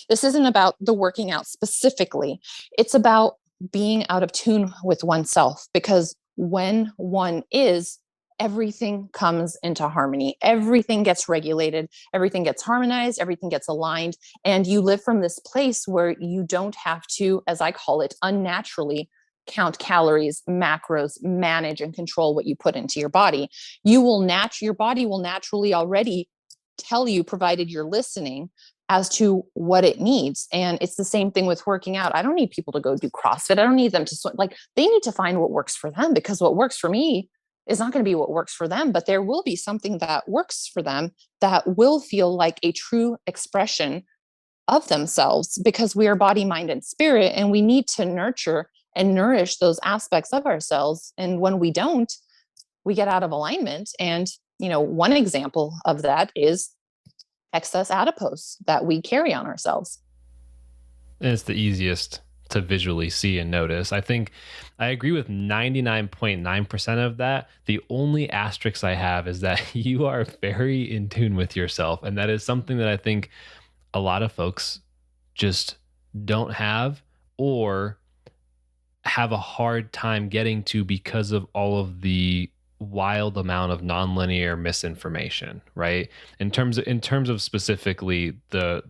[SPEAKER 2] This isn't about the working out specifically. It's about being out of tune with oneself, because when one is, everything comes into harmony. Everything gets regulated. Everything gets harmonized. Everything gets aligned. And you live from this place where you don't have to, as I call it, unnaturally count calories, macros, manage and control what you put into your body. Your body will naturally already tell you, provided you're listening, as to what it needs. And it's the same thing with working out. I don't need people to go do CrossFit. I don't need them to swim. Like, they need to find what works for them, because what works for me is not going to be what works for them, but there will be something that works for them that will feel like a true expression of themselves, because we are body, mind, and spirit, and we need to nurture and nourish those aspects of ourselves. And when we don't, we get out of alignment. And, one example of that is excess adipose that we carry on ourselves.
[SPEAKER 1] And it's the easiest to visually see and notice. I think I agree with 99.9% of that. The only asterisk I have is that you are very in tune with yourself. And that is something that I think a lot of folks just don't have, or have a hard time getting to because of all of the wild amount of nonlinear misinformation, right? In terms of specifically the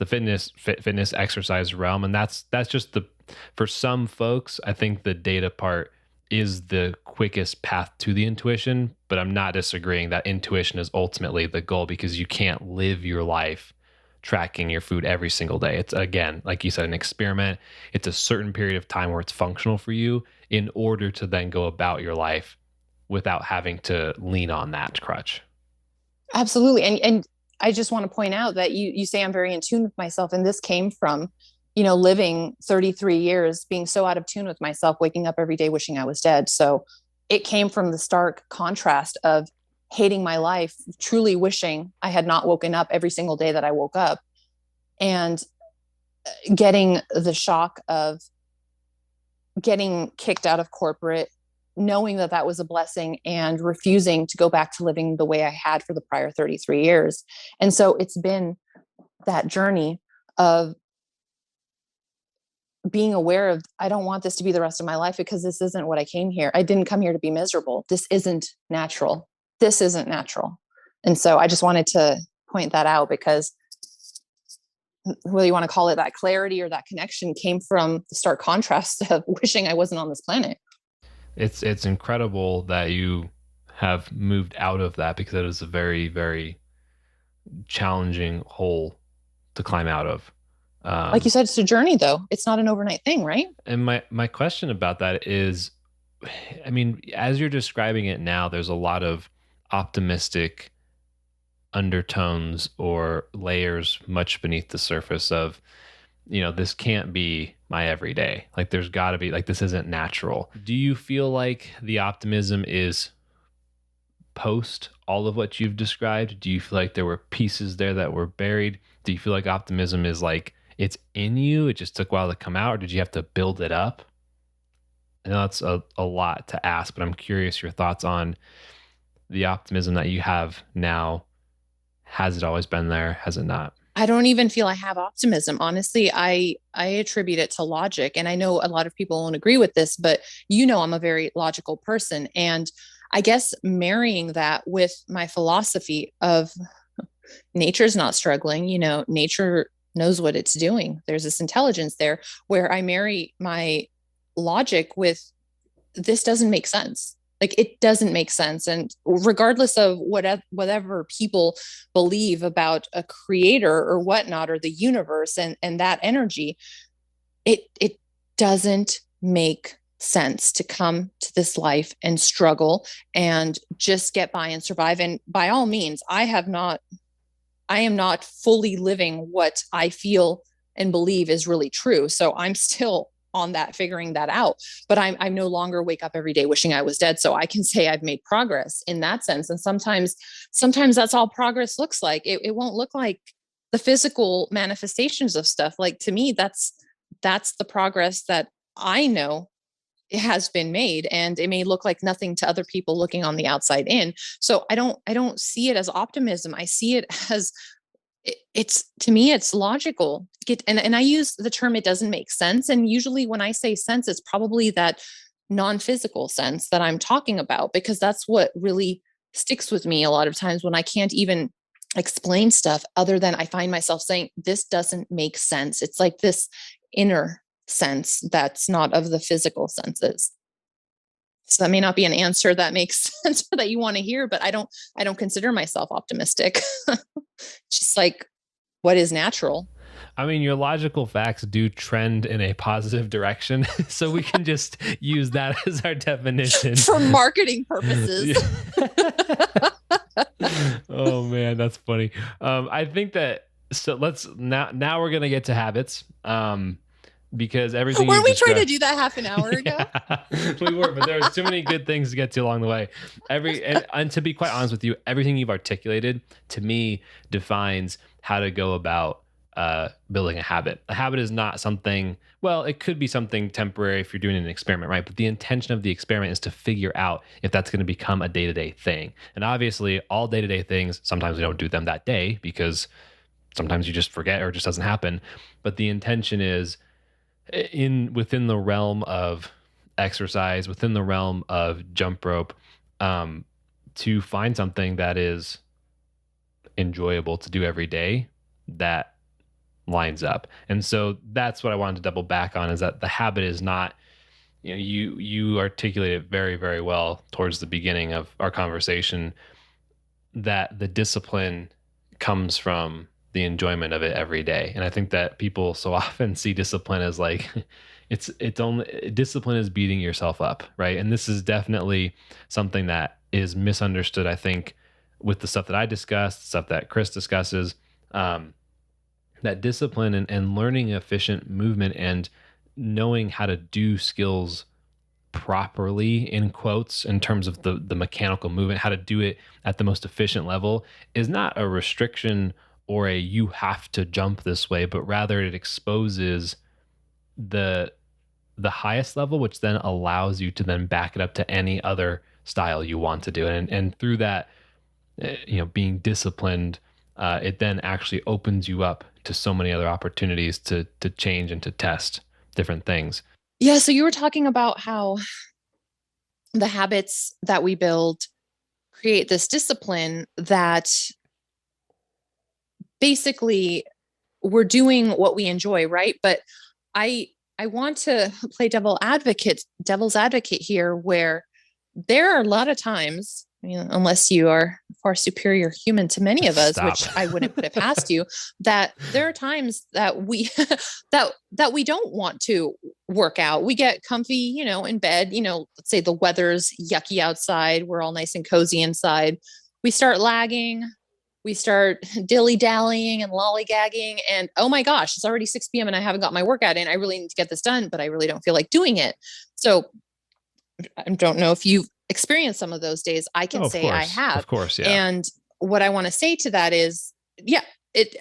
[SPEAKER 1] fitness exercise realm. And that's just for some folks, I think the data part is the quickest path to the intuition, but I'm not disagreeing that intuition is ultimately the goal, because you can't live your life tracking your food every single day. It's, again, like you said, an experiment. It's a certain period of time where it's functional for you in order to then go about your life without having to lean on that crutch.
[SPEAKER 2] Absolutely. And I just want to point out that you say I'm very in tune with myself. And this came from, living 33 years, being so out of tune with myself, waking up every day wishing I was dead. So it came from the stark contrast of hating my life, truly wishing I had not woken up every single day that I woke up, and getting the shock of getting kicked out of corporate, knowing that that was a blessing, and refusing to go back to living the way I had for the prior 33 years. And so it's been that journey of being aware of, I don't want this to be the rest of my life, because this isn't what I came here. I didn't come here to be miserable. This isn't natural. This isn't natural. And so I just wanted to point that out, because whether you want to call it that clarity or that connection came from the stark contrast of wishing I wasn't on this planet.
[SPEAKER 1] It's incredible that you have moved out of that, because it is a very, very challenging hole to climb out of.
[SPEAKER 2] Like you said, it's a journey, though. It's not an overnight thing, right?
[SPEAKER 1] And my question about that is, I mean, as you're describing it now, there's a lot of optimistic undertones or layers much beneath the surface of, this can't be my everyday. Like, there's got to be, like, this isn't natural. Do you feel like the optimism is post all of what you've described? Do you feel like there were pieces there that were buried? Do you feel like optimism is like, it's in you, it just took a while to come out, or did you have to build it up? I know that's a lot to ask, but I'm curious your thoughts on the optimism that you have now. Has it always been there? Has it not?
[SPEAKER 2] I don't even feel I have optimism. Honestly, I attribute it to logic. And I know a lot of people won't agree with this, but I'm a very logical person. And I guess marrying that with my philosophy of nature's not struggling, nature knows what it's doing. There's this intelligence there, where I marry my logic with, this doesn't make sense. Like, it doesn't make sense. And regardless of whatever people believe about a creator or whatnot, or the universe and that energy, it doesn't make sense to come to this life and struggle and just get by and survive. And by all means, I am not fully living what I feel and believe is really true. So I'm still on that, figuring that out, but I'm no longer wake up every day wishing I was dead. So I can say I've made progress in that sense. And sometimes that's all progress looks like. It won't look like the physical manifestations of stuff. Like, to me, that's the progress that I know it has been made, and it may look like nothing to other people looking on the outside in. So I don't see it as optimism. I see it as, it's, to me, it's logical. And I use the term, it doesn't make sense. And usually when I say sense, it's probably that non-physical sense that I'm talking about, because that's what really sticks with me a lot of times when I can't even explain stuff other than I find myself saying, this doesn't make sense. It's like this inner sense that's not of the physical senses. So that may not be an answer that makes sense or that you want to hear, but I don't consider myself optimistic. Just like, what is natural?
[SPEAKER 1] I mean, your logical facts do trend in a positive direction, so we can just use that as our definition
[SPEAKER 2] for marketing purposes.
[SPEAKER 1] Oh man, that's funny. I think that, so let's now we're gonna get to habits. Because everything.
[SPEAKER 2] Weren't we trying to do that half an hour ago?
[SPEAKER 1] Yeah, we were, but there was too many good things to get to along the way. And to be quite honest with you, everything you've articulated to me defines how to go about building a habit. A habit is not something, well, it could be something temporary if you're doing an experiment, right? But the intention of the experiment is to figure out if that's going to become a day-to-day thing. And obviously, all day-to-day things, sometimes we don't do them that day because sometimes you just forget or it just doesn't happen. But the intention is within the realm of exercise, within the realm of jump rope, to find something that is enjoyable to do every day that lines up. And so that's what I wanted to double back on, is that the habit is not, you articulate it very, very well towards the beginning of our conversation, that the discipline comes from the enjoyment of it every day. And I think that people so often see discipline as like, it's only, discipline is beating yourself up, right? And this is definitely something that is misunderstood, I think, with the stuff that I discussed, stuff that Chris discusses, that discipline and learning efficient movement and knowing how to do skills properly, in quotes, in terms of the mechanical movement, how to do it at the most efficient level, is not a restriction or a you have to jump this way, but rather it exposes the highest level, which then allows you to then back it up to any other style you want to do. And through that, being disciplined, it then actually opens you up to so many other opportunities to change and to test different things.
[SPEAKER 2] Yeah. So you were talking about how the habits that we build create this discipline that basically we're doing what we enjoy, right? But I want to play devil's advocate here, where there are a lot of times, unless you are a far superior human to many of us, which I wouldn't put it past you, that there are times that we that we don't want to work out. We get comfy, in bed, let's say the weather's yucky outside, we're all nice and cozy inside. We start lagging, we start dilly-dallying and lollygagging, and oh my gosh, it's already 6 p.m. and I haven't got my workout in. I really need to get this done, but I really don't feel like doing it. So I don't know if you've experienced some of those days. I can say I have.
[SPEAKER 1] Of course, yeah.
[SPEAKER 2] And what I want to say to that is,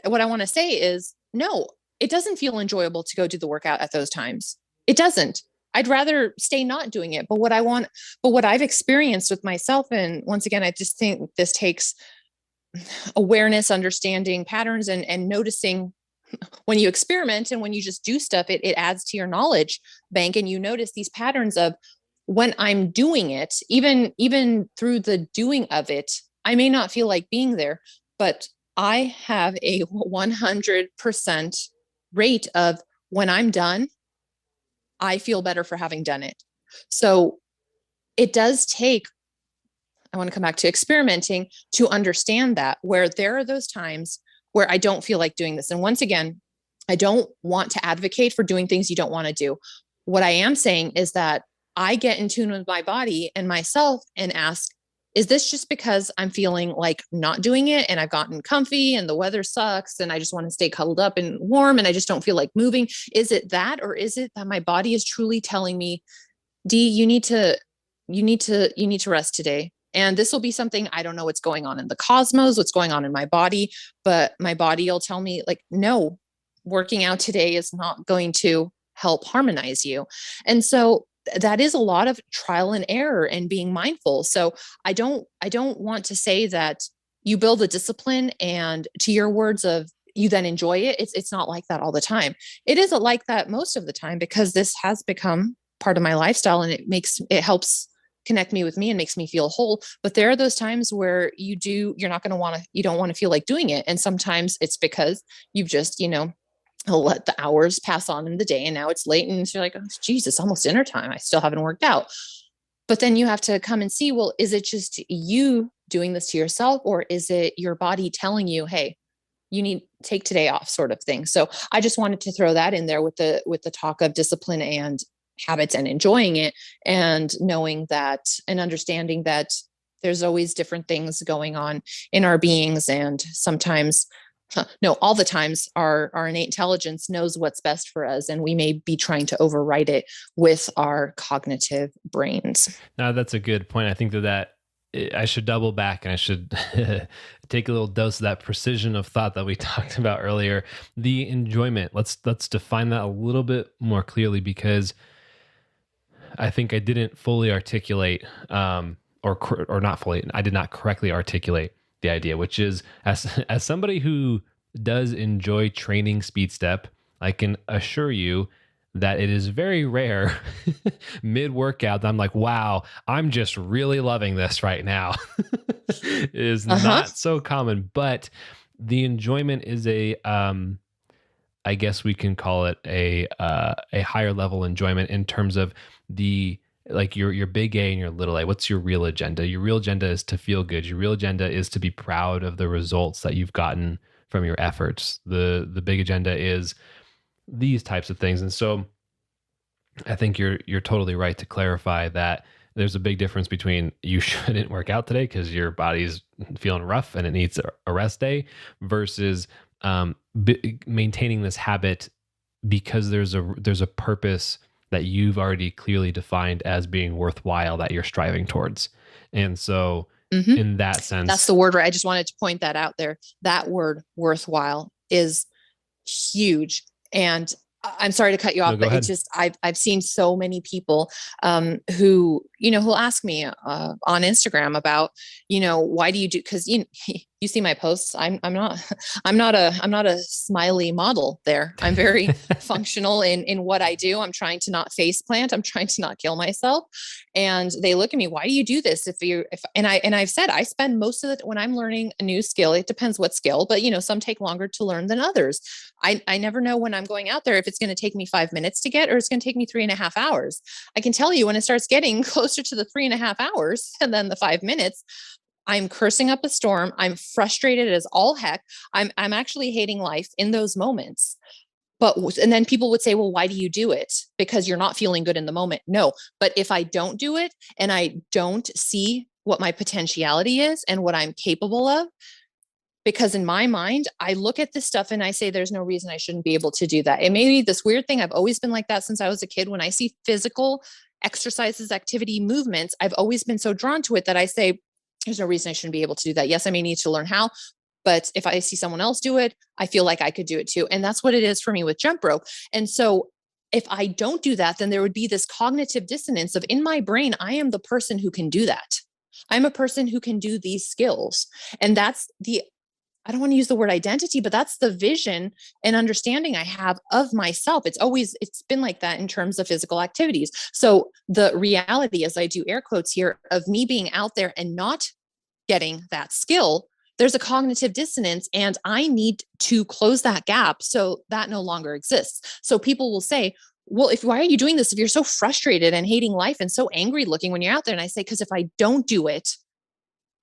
[SPEAKER 2] what I want to say is, no, it doesn't feel enjoyable to go do the workout at those times. It doesn't. I'd rather stay not doing it. But what I've experienced with myself, and once again, I just think this takes awareness, understanding patterns, and noticing when you experiment and when you just do stuff, it adds to your knowledge bank, and you notice these patterns of when I'm doing it, even through the doing of it, I may not feel like being there, but I have a 100% rate of when I'm done, I feel better for having done it. So it does take, I want to come back to experimenting to understand that, where there are those times where I don't feel like doing this. And once again, I don't want to advocate for doing things you don't want to do. What I am saying is that I get in tune with my body and myself and ask, is this just because I'm feeling like not doing it and I've gotten comfy and the weather sucks and I just want to stay cuddled up and warm and I just don't feel like moving? Is it that, or is it that my body is truly telling me, Dee, you need to rest today? And this will be something, I don't know what's going on in the cosmos, what's going on in my body, but my body will tell me, like, no, working out today is not going to help harmonize you. And so that is a lot of trial and error and being mindful. So I don't want to say that you build a discipline and, to your words, of you then enjoy it. It's not like that all the time. It isn't like that most of the time, because this has become part of my lifestyle, and it helps connect me with me and makes me feel whole. But there are those times where you don't want to feel like doing it. And sometimes it's because you've just, let the hours pass on in the day, and now it's late, and you're like, oh, geez, it's almost dinner time. I still haven't worked out. But then you have to come and see, well, is it just you doing this to yourself, or is it your body telling you, hey, you need to take today off, sort of thing? So I just wanted to throw that in there with the talk of discipline and habits and enjoying it, and knowing that and understanding that there's always different things going on in our beings. And sometimes, no, all the times our innate intelligence knows what's best for us, and we may be trying to override it with our cognitive brains.
[SPEAKER 1] Now, that's a good point. I think that I should double back and I should take a little dose of that precision of thought that we talked about earlier. The enjoyment. Let's define that a little bit more clearly, because I think I didn't fully articulate, or not fully. I did not correctly articulate the idea, which is, as somebody who does enjoy training speed step, I can assure you that it is very rare mid workout that I'm like, wow, I'm just really loving this right now. It is
[SPEAKER 2] Uh-huh.
[SPEAKER 1] not so common, but the enjoyment is I guess we can call it a higher level enjoyment in terms of the, like, your big A and your little A. What's your real agenda? Your real agenda is to feel good. Your real agenda is to be proud of the results that you've gotten from your efforts. The big agenda is these types of things. And so I think you're totally right to clarify that there's a big difference between you shouldn't work out today because your body's feeling rough and it needs a rest day, versus maintaining this habit because there's a purpose that you've already clearly defined as being worthwhile that you're striving towards. And so
[SPEAKER 2] Hmm.
[SPEAKER 1] in that
[SPEAKER 2] That's
[SPEAKER 1] sense,
[SPEAKER 2] the word, right? I just wanted to point that out there. That word worthwhile is huge. And I'm sorry to cut you
[SPEAKER 1] no,
[SPEAKER 2] off,
[SPEAKER 1] go
[SPEAKER 2] but it's
[SPEAKER 1] ahead.
[SPEAKER 2] just I've seen so many people who who'll ask me on Instagram about, why do you do, because you see my posts. I'm not I'm not a smiley model there. I'm very functional in what I do. I'm trying to not face plant. I'm trying to not kill myself. And they look at me, why do you do this? If I've said I spend most of it when I'm learning a new skill. It depends what skill, but some take longer to learn than others. I never know when I'm going out there if it's going to take me 5 minutes to get or it's going to take me 3.5 hours. I can tell you when it starts getting closer to the 3.5 hours and then the 5 minutes, I'm cursing up a storm. I'm frustrated as all heck. I'm actually hating life in those moments. And then people would say, well, why do you do it? Because you're not feeling good in the moment. No, but if I don't do it and I don't see what my potentiality is and what I'm capable of, because in my mind, I look at this stuff and I say, there's no reason I shouldn't be able to do that. It may be this weird thing. I've always been like that since I was a kid. When I see physical exercises, activity, movements, I've always been so drawn to it that I say, there's no reason I shouldn't be able to do that. Yes, I may need to learn how, but if I see someone else do it, I feel like I could do it too. And that's what it is for me with jump rope. And so if I don't do that, then there would be this cognitive dissonance of, in my brain, I am the person who can do that. I'm a person who can do these skills. And that's I don't want to use the word identity, but that's the vision and understanding I have of myself. It's been like that in terms of physical activities. So the reality, as I do air quotes here, of me being out there and not getting that skill, there's a cognitive dissonance and I need to close that gap so that no longer exists. So people will say, well, why are you doing this if you're so frustrated and hating life and so angry looking when you're out there? And I say, because if I don't do it,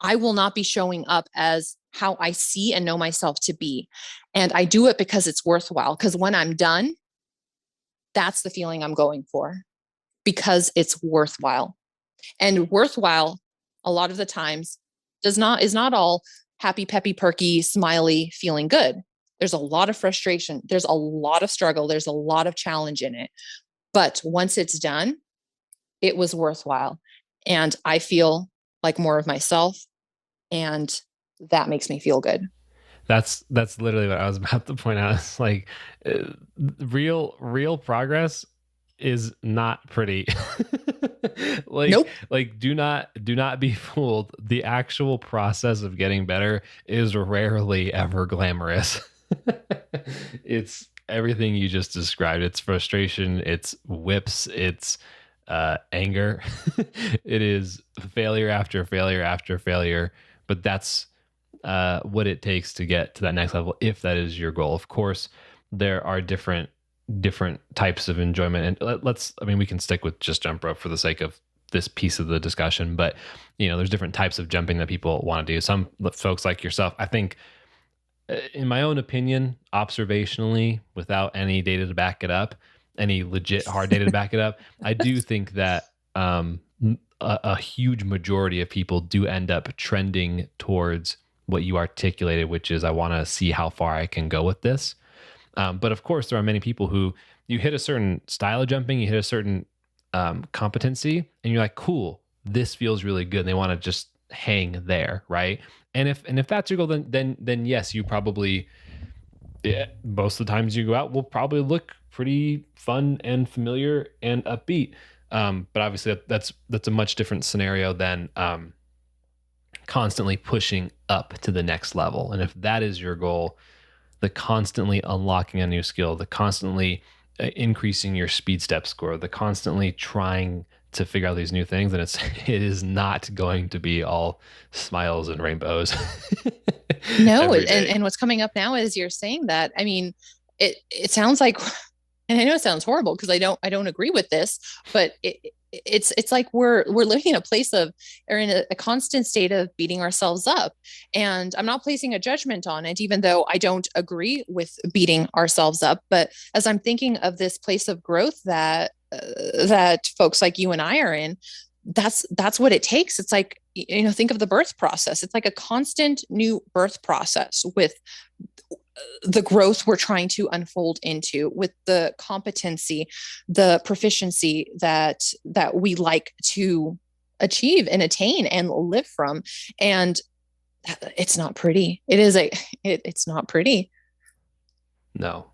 [SPEAKER 2] I will not be showing up as how I see and know myself to be. And I do it because it's worthwhile. Because when I'm done, that's the feeling I'm going for, because it's worthwhile. And worthwhile, a lot of the times, is not all happy, peppy, perky, smiley, feeling good. There's a lot of frustration. There's a lot of struggle. There's a lot of challenge in it. But once it's done, it was worthwhile. And I feel like more of myself. And that makes me feel good.
[SPEAKER 1] That's literally what I was about to point out. It's like, real progress is not pretty. like
[SPEAKER 2] Nope.
[SPEAKER 1] like do not be fooled. The actual process of getting better is rarely ever glamorous. It's everything you just described. It's frustration, it's whips, it's anger. It is failure after failure after failure, but that's what it takes to get to that next level, if that is your goal. Of course, there are different types of enjoyment, and I mean, we can stick with just jump rope for the sake of this piece of the discussion, but there's different types of jumping that people want to do. Some folks like yourself, I think, in my own opinion, observationally, without any data to back it up, any legit hard data to back it up, I do think that a huge majority of people do end up trending towards what you articulated, which is, I want to see how far I can go with this. But of course, there are many people who, you hit a certain style of jumping, you hit a certain competency, and you're like, cool, this feels really good. And they want to just hang there, right? And if that's your goal, then yes, you probably, most of the times you go out will probably look pretty fun and familiar and upbeat. But obviously that's a much different scenario than constantly pushing up to the next level. And if that is your goal, the constantly unlocking a new skill, the constantly increasing your speed step score, the constantly trying to figure out these new things, and it is not going to be all smiles and rainbows.
[SPEAKER 2] No, and what's coming up now is you're saying that. I mean, it sounds like, and I know it sounds horrible because I don't agree with this, but it's like we're living in a place of, or in a constant state of beating ourselves up. And I'm not placing a judgment on it, even though I don't agree with beating ourselves up. But as I'm thinking of this place of growth that folks like you and I are in, that's what it takes. It's like, think of the birth process. It's like a constant new birth process with the growth we're trying to unfold into, with the competency, the proficiency that we like to achieve and attain and live from. And it's not pretty. It's not pretty.
[SPEAKER 1] No,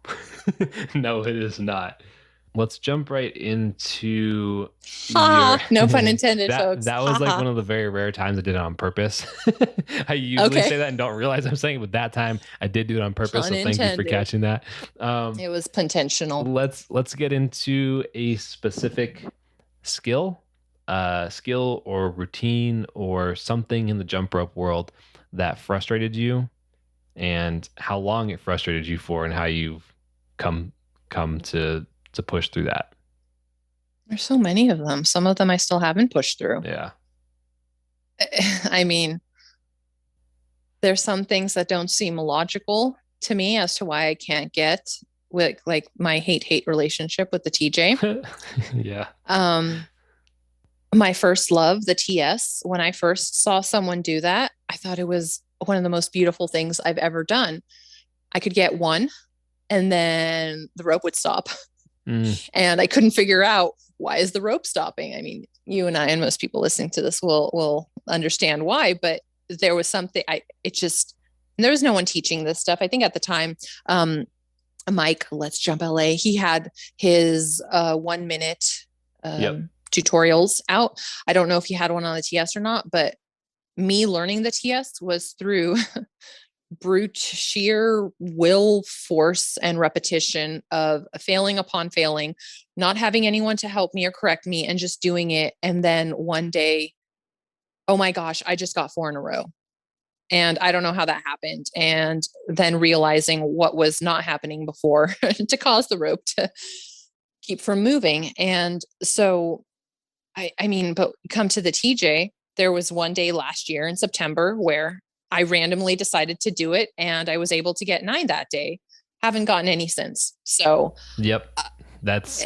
[SPEAKER 1] no, it is not. Let's jump right into
[SPEAKER 2] no pun intended, folks.
[SPEAKER 1] That was like one of the very rare times I did it on purpose. I usually say that and don't realize I'm saying it, but that time I did do it on purpose. So thank you for catching that.
[SPEAKER 2] It was intentional.
[SPEAKER 1] Let's get into a specific skill or routine or something in the jump rope world that frustrated you, and how long it frustrated you for, and how you've come to push through that.
[SPEAKER 2] There's so many of them. Some of them I still haven't pushed through.
[SPEAKER 1] Yeah.
[SPEAKER 2] I mean, there's some things that don't seem logical to me as to why I can't get with, like, my hate relationship with the TJ.
[SPEAKER 1] Yeah.
[SPEAKER 2] My first love, the TS, when I first saw someone do that, I thought it was one of the most beautiful things I've ever done. I could get one and then the rope would stop. And I couldn't figure out, why is the rope stopping? I mean, you and I and most people listening to this will understand why, but there was something, there was no one teaching this stuff. I think at the time, Mike, Let's Jump LA, he had his 1 minute tutorials out. I don't know if he had one on the TS or not, but me learning the TS was through brute sheer will, force, and repetition of failing upon failing, not having anyone to help me or correct me, and just doing it. And then one day, oh my gosh, I just got 4 in a row. And I don't know how that happened. And then realizing what was not happening before to cause the rope to keep from moving. And so, I mean, but come to the TJ, there was one day last year in September where I randomly decided to do it, and I was able to get 9 that day. Haven't gotten any since. So,
[SPEAKER 1] yep, that's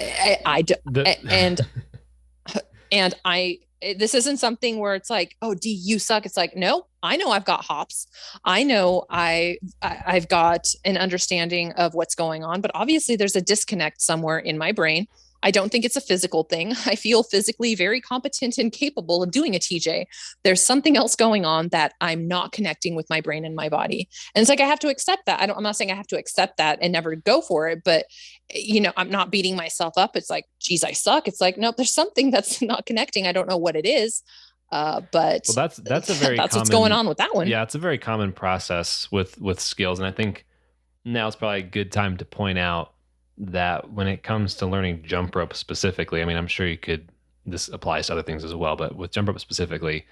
[SPEAKER 2] this isn't something where it's like, oh, D, you suck. It's like, no, I know I've got hops. I know I've got an understanding of what's going on, but obviously there's a disconnect somewhere in my brain. I don't think it's a physical thing. I feel physically very competent and capable of doing a TJ. There's something else going on that I'm not connecting with my brain and my body. And it's like, I have to accept that. I'm not saying I have to accept that and never go for it, but I'm not beating myself up. It's like, geez, I suck. It's like, nope, there's something that's not connecting. I don't know what it is. But
[SPEAKER 1] well, that's a very
[SPEAKER 2] that's
[SPEAKER 1] common,
[SPEAKER 2] what's going on with that one.
[SPEAKER 1] Yeah, it's a very common process with skills. And I think now it's probably a good time to point out that when it comes to learning jump rope specifically, I mean, I'm sure this applies to other things as well, but with jump rope specifically,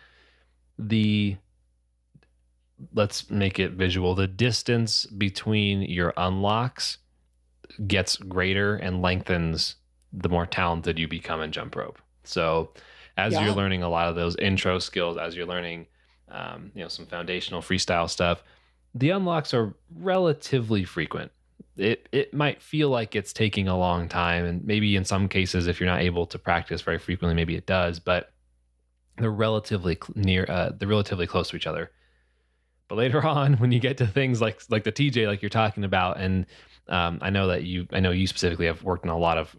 [SPEAKER 1] let's make it visual. The distance between your unlocks gets greater and lengthens the more talented you become in jump rope. So as you're learning a lot of those intro skills, as you're learning, some foundational freestyle stuff, the unlocks are relatively frequent. It might feel like it's taking a long time, and maybe in some cases, if you're not able to practice very frequently, maybe it does, but they're relatively relatively close to each other. But later on, when you get to things like the TJ, like you're talking about, and I know you specifically have worked in a lot of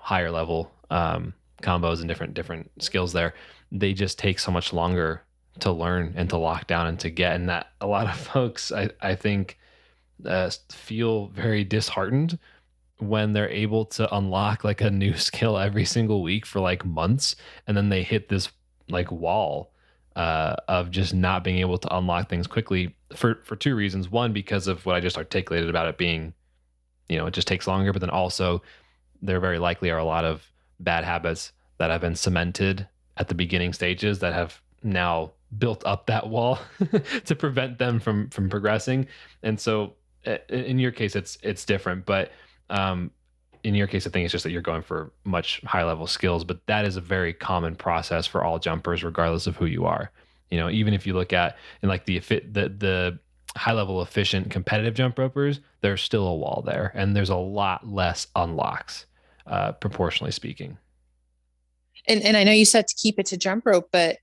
[SPEAKER 1] higher level combos and different skills there. They just take so much longer to learn and to lock down and to get. And that a lot of folks, I think, feel very disheartened when they're able to unlock like a new skill every single week for like months, and then they hit this like wall of just not being able to unlock things quickly for two reasons. One, because of what I just articulated about it being, it just takes longer, but then also there very likely are a lot of bad habits that have been cemented at the beginning stages that have now built up that wall to prevent them from progressing. And so in your case it's different, but in your case I think it's just that you're going for much high level skills, but that is a very common process for all jumpers regardless of who you are. Even if you look at in like the high level efficient competitive jump ropers, there's still a wall there and there's a lot less unlocks proportionally speaking.
[SPEAKER 2] And I know you said to keep it to jump rope, but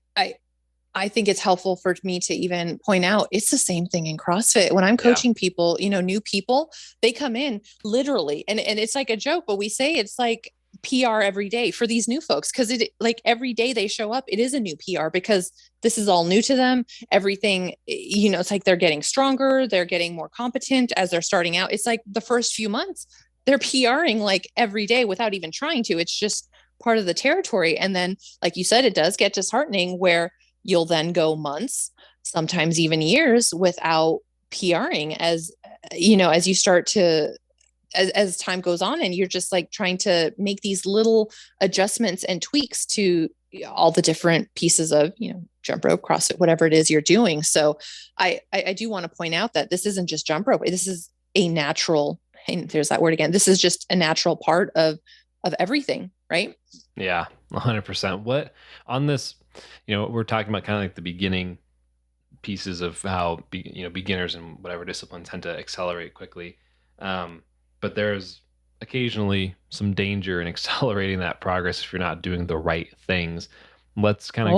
[SPEAKER 2] I think it's helpful for me to even point out it's the same thing in CrossFit. When I'm coaching people, new people, they come in literally, and it's like a joke, but we say it's like PR every day for these new folks, because it like every day they show up, it is a new PR because this is all new to them. Everything, it's like they're getting stronger, they're getting more competent as they're starting out. It's like the first few months they're PRing like every day without even trying to. It's just part of the territory. And then, like you said, it does get disheartening where you'll then go months, sometimes even years without PRing as you start to, as time goes on, and you're just like trying to make these little adjustments and tweaks to all the different pieces of, jump rope, CrossFit, whatever it is you're doing. So I do want to point out that this isn't just jump rope. This is a natural, and there's that word again, this is just a natural part of everything, right?
[SPEAKER 1] Yeah, 100%. What on this, we're talking about kind of like the beginning pieces of how beginners and whatever discipline tend to accelerate quickly, but there's occasionally some danger in accelerating that progress if you're not doing the right things. Let's kind of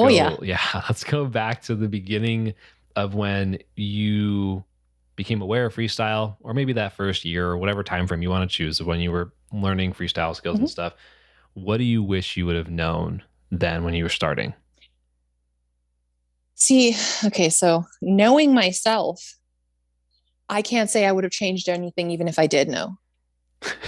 [SPEAKER 1] let's go back to the beginning of when you became aware of freestyle, or maybe that first year or whatever time frame you want to choose of when you were learning freestyle skills and stuff. What do you wish you would have known then when you were starting?
[SPEAKER 2] See, okay, so knowing myself, I can't say I would have changed anything even if I did know.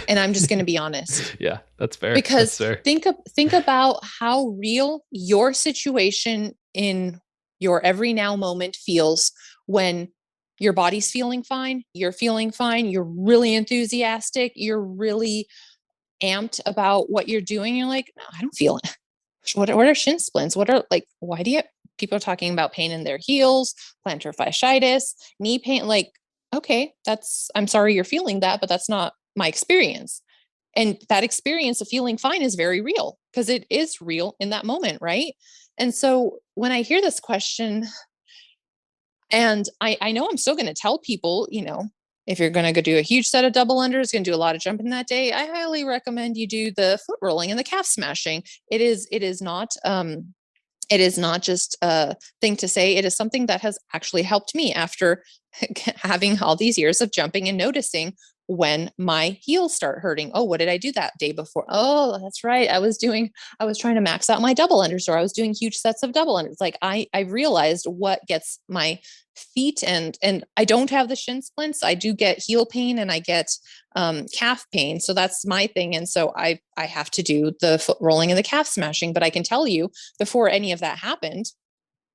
[SPEAKER 2] And I'm just going to be honest.
[SPEAKER 1] Yeah, that's fair.
[SPEAKER 2] Because
[SPEAKER 1] that's fair.
[SPEAKER 2] think about how real your situation in your every now moment feels when your body's feeling fine, you're feeling fine, you're really enthusiastic, you're really amped about what you're doing. You're like, no, I don't feel it. What are shin splints? What are like, why do you, people are talking about pain in their heels, plantar fasciitis, knee pain. Like, okay, I'm sorry you're feeling that, but that's not my experience. And that experience of feeling fine is very real because it is real in that moment. Right. And so when I hear this question, and I know I'm still going to tell people, if you're going to go do a huge set of double unders, going to do a lot of jumping that day, I highly recommend you do the foot rolling and the calf smashing. It is not just a thing to say. It is something that has actually helped me after having all these years of jumping and noticing when my heels start hurting. Oh, what did I do that day before? Oh, that's right. I was trying to max out my double unders, or I was doing huge sets of double unders. Like I realized what gets my feet, and I don't have the shin splints. I do get heel pain and I get calf pain. So that's my thing. And so I have to do the foot rolling and the calf smashing. But I can tell you, before any of that happened,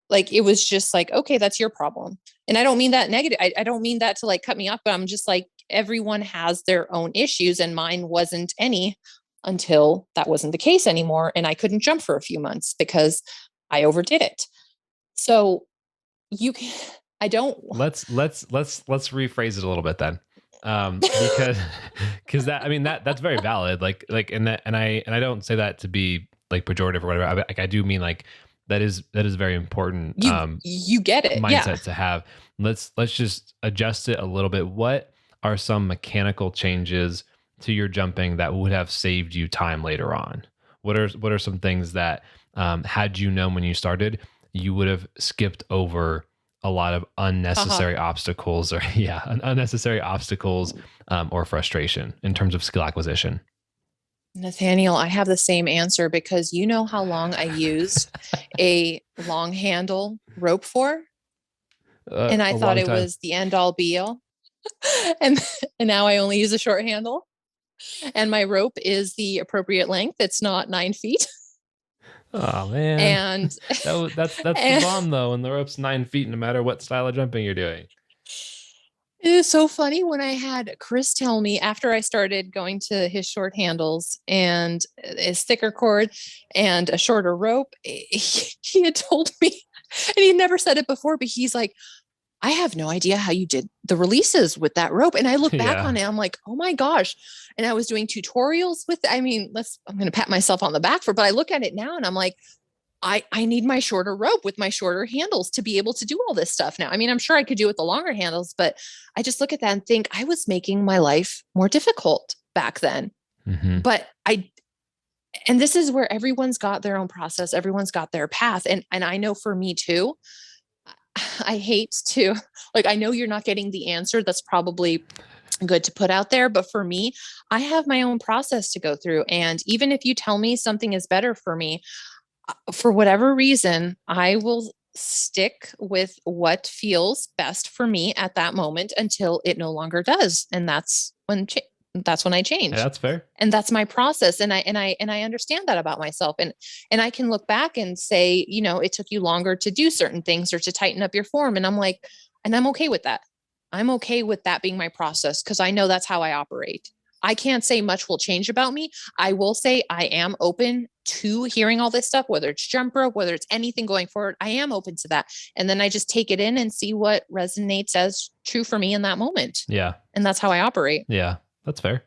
[SPEAKER 2] like, it was just like, okay, that's your problem. And I don't mean that negative. I don't mean that to like cut me off, but I'm just like, everyone has their own issues, and mine wasn't any until that wasn't the case anymore. And I couldn't jump for a few months because I overdid it. So I don't.
[SPEAKER 1] Let's rephrase it a little bit then. Because that's very valid. And I don't say that to be like pejorative or whatever. I do mean like, that is very important.
[SPEAKER 2] You get it.
[SPEAKER 1] Mindset to have. Let's just adjust it a little bit. What are some mechanical changes to your jumping that would have saved you time later on? What are some things that had you known when you started, you would have skipped over a lot of unnecessary obstacles, or unnecessary obstacles or frustration in terms of skill acquisition?
[SPEAKER 2] Nathaniel, I have the same answer because you know how long I used a long handle rope for? And I
[SPEAKER 1] A
[SPEAKER 2] thought
[SPEAKER 1] long
[SPEAKER 2] it
[SPEAKER 1] time.
[SPEAKER 2] was the end all be all. and and now I only use a short handle. And my rope is the appropriate length. It's not 9 feet.
[SPEAKER 1] Oh man,
[SPEAKER 2] And,
[SPEAKER 1] that's the
[SPEAKER 2] and
[SPEAKER 1] bomb though, and the rope's 9 feet, no matter what style of jumping you're doing.
[SPEAKER 2] it is so funny when I had Chris tell me after I started going to his short handles and his thicker cord and a shorter rope, he had told me, and he never said it before, but he's like, I have no idea how you did the releases with that rope. And I look back on
[SPEAKER 1] Yeah,
[SPEAKER 2] it, I'm like, oh my gosh. And I was doing tutorials with, I mean, I'm going to pat myself on the back for, but I look at it now and I'm like, I need my shorter rope with my shorter handles to be able to do all this stuff now. I mean, I'm sure I could do it with the longer handles, but I just look at that and think I was making my life more difficult back then.
[SPEAKER 1] mm-hmm.
[SPEAKER 2] But and this is where everyone's got their own process, everyone's got their path. And I know for me too, I hate to, like, I know you're not getting the answer that's probably good to put out there, but for me, I have my own process to go through. And even if you tell me something is better for me, for whatever reason, I will stick with what feels best for me at that moment until it no longer does. And that's when I
[SPEAKER 1] Yeah,
[SPEAKER 2] change.
[SPEAKER 1] that's fair.
[SPEAKER 2] And that's my process. And I understand that about myself. And I can look back and say, it took you longer to do certain things or to tighten up your form. And I'm like, and I'm okay with that. I'm okay with that being my process because I know that's how I operate. I can't say much will change about me. I will say I am open to hearing all this stuff, whether it's jump rope, whether it's anything going forward. I am open to that. And then I just take it in and see what resonates as true for me in that moment.
[SPEAKER 1] Yeah,
[SPEAKER 2] And that's how I operate.
[SPEAKER 1] yeah, that's fair.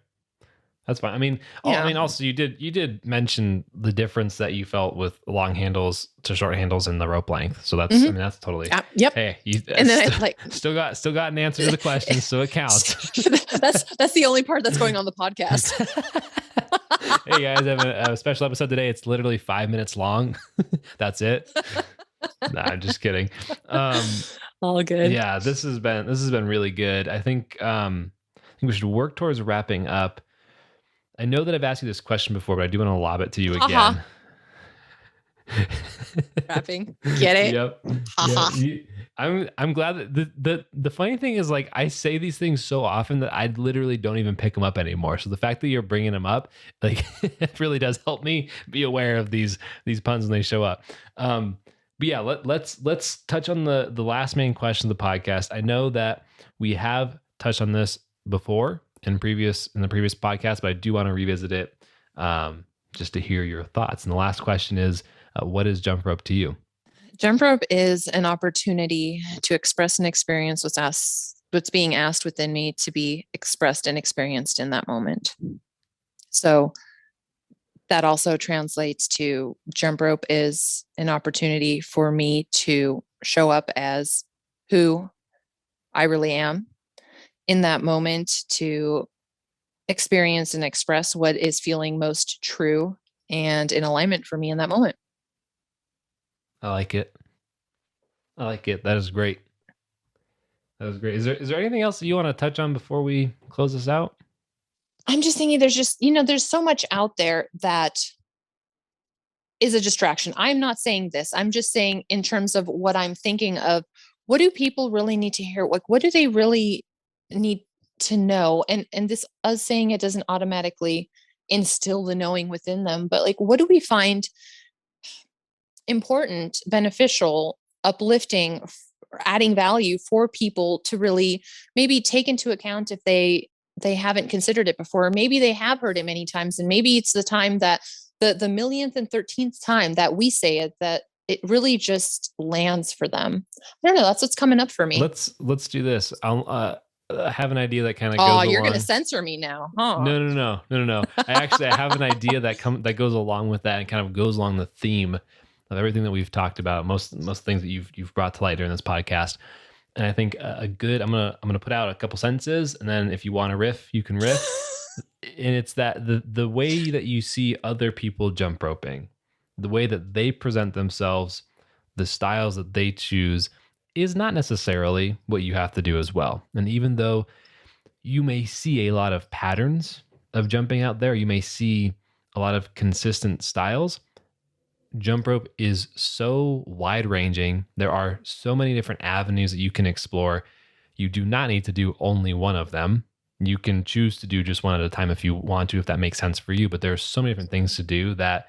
[SPEAKER 1] That's fine. I mean,
[SPEAKER 2] Yeah.
[SPEAKER 1] also you did mention the difference that you felt with long handles to short handles in the rope length. So that's, I mean, that's totally.
[SPEAKER 2] Yep.
[SPEAKER 1] Hey, you
[SPEAKER 2] And then
[SPEAKER 1] still got an answer to the question, so it counts.
[SPEAKER 2] that's the only part that's going on the podcast.
[SPEAKER 1] Hey guys, I have a special episode today. It's literally 5 minutes long. That's it. Nah, I'm just kidding.
[SPEAKER 2] All good.
[SPEAKER 1] Yeah, this has been really good. I think we should work towards wrapping up. I know that I've asked you this question before, but I do want to lob it to you again.
[SPEAKER 2] Wrapping. Get it?
[SPEAKER 1] Yep. I'm glad that the funny thing is, like, I say these things so often that I literally don't even pick them up anymore. So the fact that you're bringing them up, like, it really does help me be aware of these puns when they show up. But yeah, let's touch on the last main question of the podcast. I know that we have touched on this before in the previous podcast, but I do want to revisit it just to hear your thoughts. And the last question is, what is jump rope to you?
[SPEAKER 2] Jump rope is an opportunity to express an experience what's being asked within me to be expressed and experienced in that moment. So that also translates to jump rope is an opportunity for me to show up as who I really am in that moment, to experience and express what is feeling most true and in alignment for me in that moment.
[SPEAKER 1] I like it. That is great. Is there anything else that you want to touch on before we close this out?
[SPEAKER 2] I'm just thinking there's so much out there that is a distraction. I'm not saying this. I'm just saying in terms of what I'm thinking of, what do people really need to hear? Like, what do they really need to know? And this, us saying it doesn't automatically instill the knowing within them, but like, what do we find important, beneficial, uplifting, adding value for people to really maybe take into account if they haven't considered it before? Maybe they have heard it many times, and maybe it's the time that the millionth and 13th time that we say it, that it really just lands for them. I don't know. That's what's coming up for me.
[SPEAKER 1] Let's do this. I'll have an idea that kind of goes
[SPEAKER 2] Oh,
[SPEAKER 1] along.
[SPEAKER 2] you're going to censor me now, huh?
[SPEAKER 1] No. I have an idea that goes along with that and kind of goes along the theme of everything that we've talked about, most things that you've brought to light during this podcast. And I think I'm gonna put out a couple sentences, and then if you want to riff, you can riff. And it's that the way that you see other people jump roping, the way that they present themselves, the styles that they choose is not necessarily what you have to do as well. And even though you may see a lot of patterns of jumping out there, you may see a lot of consistent styles, jump rope is so wide ranging. There are so many different avenues that you can explore. You do not need to do only one of them. You can choose to do just one at a time if you want to, if that makes sense for you. But there's so many different things to do that,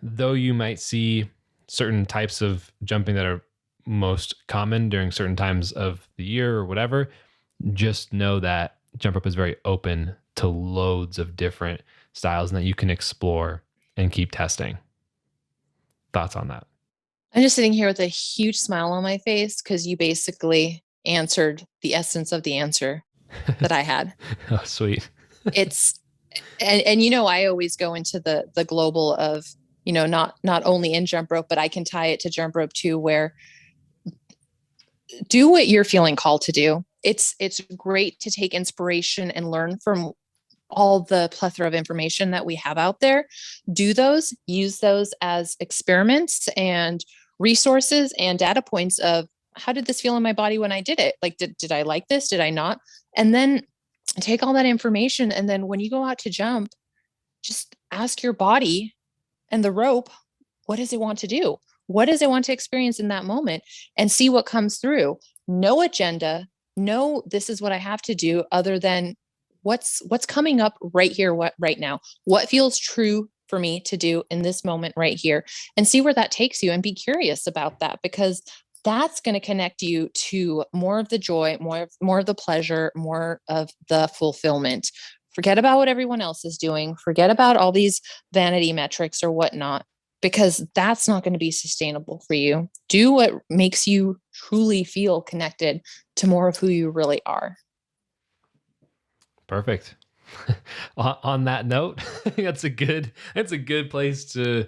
[SPEAKER 1] though you might see certain types of jumping that are most common during certain times of the year or whatever, just know that jump rope is very open to loads of different styles and that you can explore and keep testing. Thoughts on that?
[SPEAKER 2] I'm just sitting here with a huge smile on my face because you basically answered the essence of the answer that I had.
[SPEAKER 1] Oh, sweet.
[SPEAKER 2] It's, and I always go into the global of, not only in jump rope, but I can tie it to jump rope too, where do what you're feeling called to do. It's great to take inspiration and learn from all the plethora of information that we have out there. Do those, use those as experiments and resources and data points of how did this feel in my body when I did it? Like, did I like this? Did I not? And then take all that information. And then when you go out to jump, just ask your body and the rope, what does it want to do? What does it want to experience in that moment? And see what comes through. No agenda. No, this is what I have to do, other than what's coming up right here, right now. What feels true for me to do in this moment right here, and see where that takes you, and be curious about that, because that's going to connect you to more of the joy, more of the pleasure, more of the fulfillment. Forget about what everyone else is doing. Forget about all these vanity metrics or whatnot, because that's not going to be sustainable for you. Do what makes you truly feel connected to more of who you really are.
[SPEAKER 1] Perfect. On that note, that's a good place to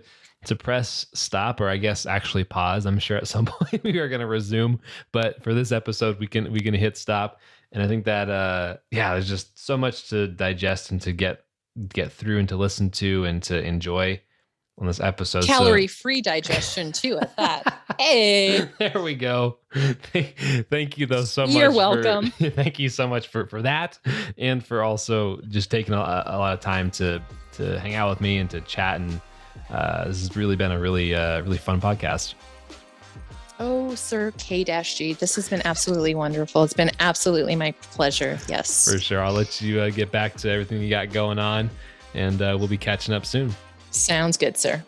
[SPEAKER 1] press stop, or I guess actually pause. I'm sure at some point we are going to resume, but for this episode, we can hit stop. And I think that there's just so much to digest and to get through and to listen to and to enjoy on this episode.
[SPEAKER 2] Calorie-free digestion too at that. Hey,
[SPEAKER 1] there we go. Thank you though so much.
[SPEAKER 2] You're welcome.
[SPEAKER 1] Thank you so much for that, and for also just taking a lot of time to hang out with me and to chat. And this has really been a really fun podcast.
[SPEAKER 2] Oh, Sir K-G, this has been absolutely wonderful. It's been absolutely my pleasure. Yes,
[SPEAKER 1] for sure. I'll let you get back to everything you got going on, and we'll be catching up soon.
[SPEAKER 2] Sounds good, sir.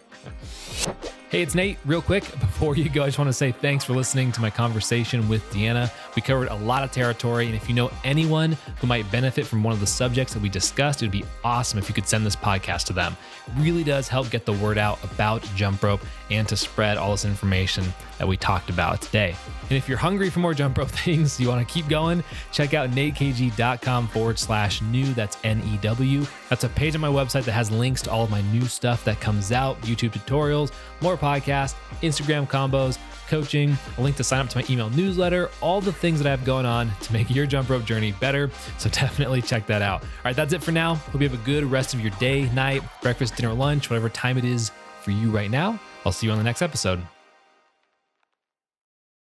[SPEAKER 1] Hey, it's Nate. Real quick, before you go, I just want to say thanks for listening to my conversation with Deana. We covered a lot of territory, and if you know anyone who might benefit from one of the subjects that we discussed, it would be awesome if you could send this podcast to them. It really does help get the word out about jump rope and to spread all this information that we talked about today. And if you're hungry for more jump rope things, you want to keep going, check out natekg.com/new. That's NEW. That's a page on my website that has links to all of my new stuff that comes out, YouTube tutorials, more podcasts, Instagram combos, coaching, a link to sign up to my email newsletter, all the things that I have going on to make your jump rope journey better. So definitely check that out. All right, that's it for now. Hope you have a good rest of your day, night, breakfast, dinner, lunch, whatever time it is for you right now. I'll see you on the next episode.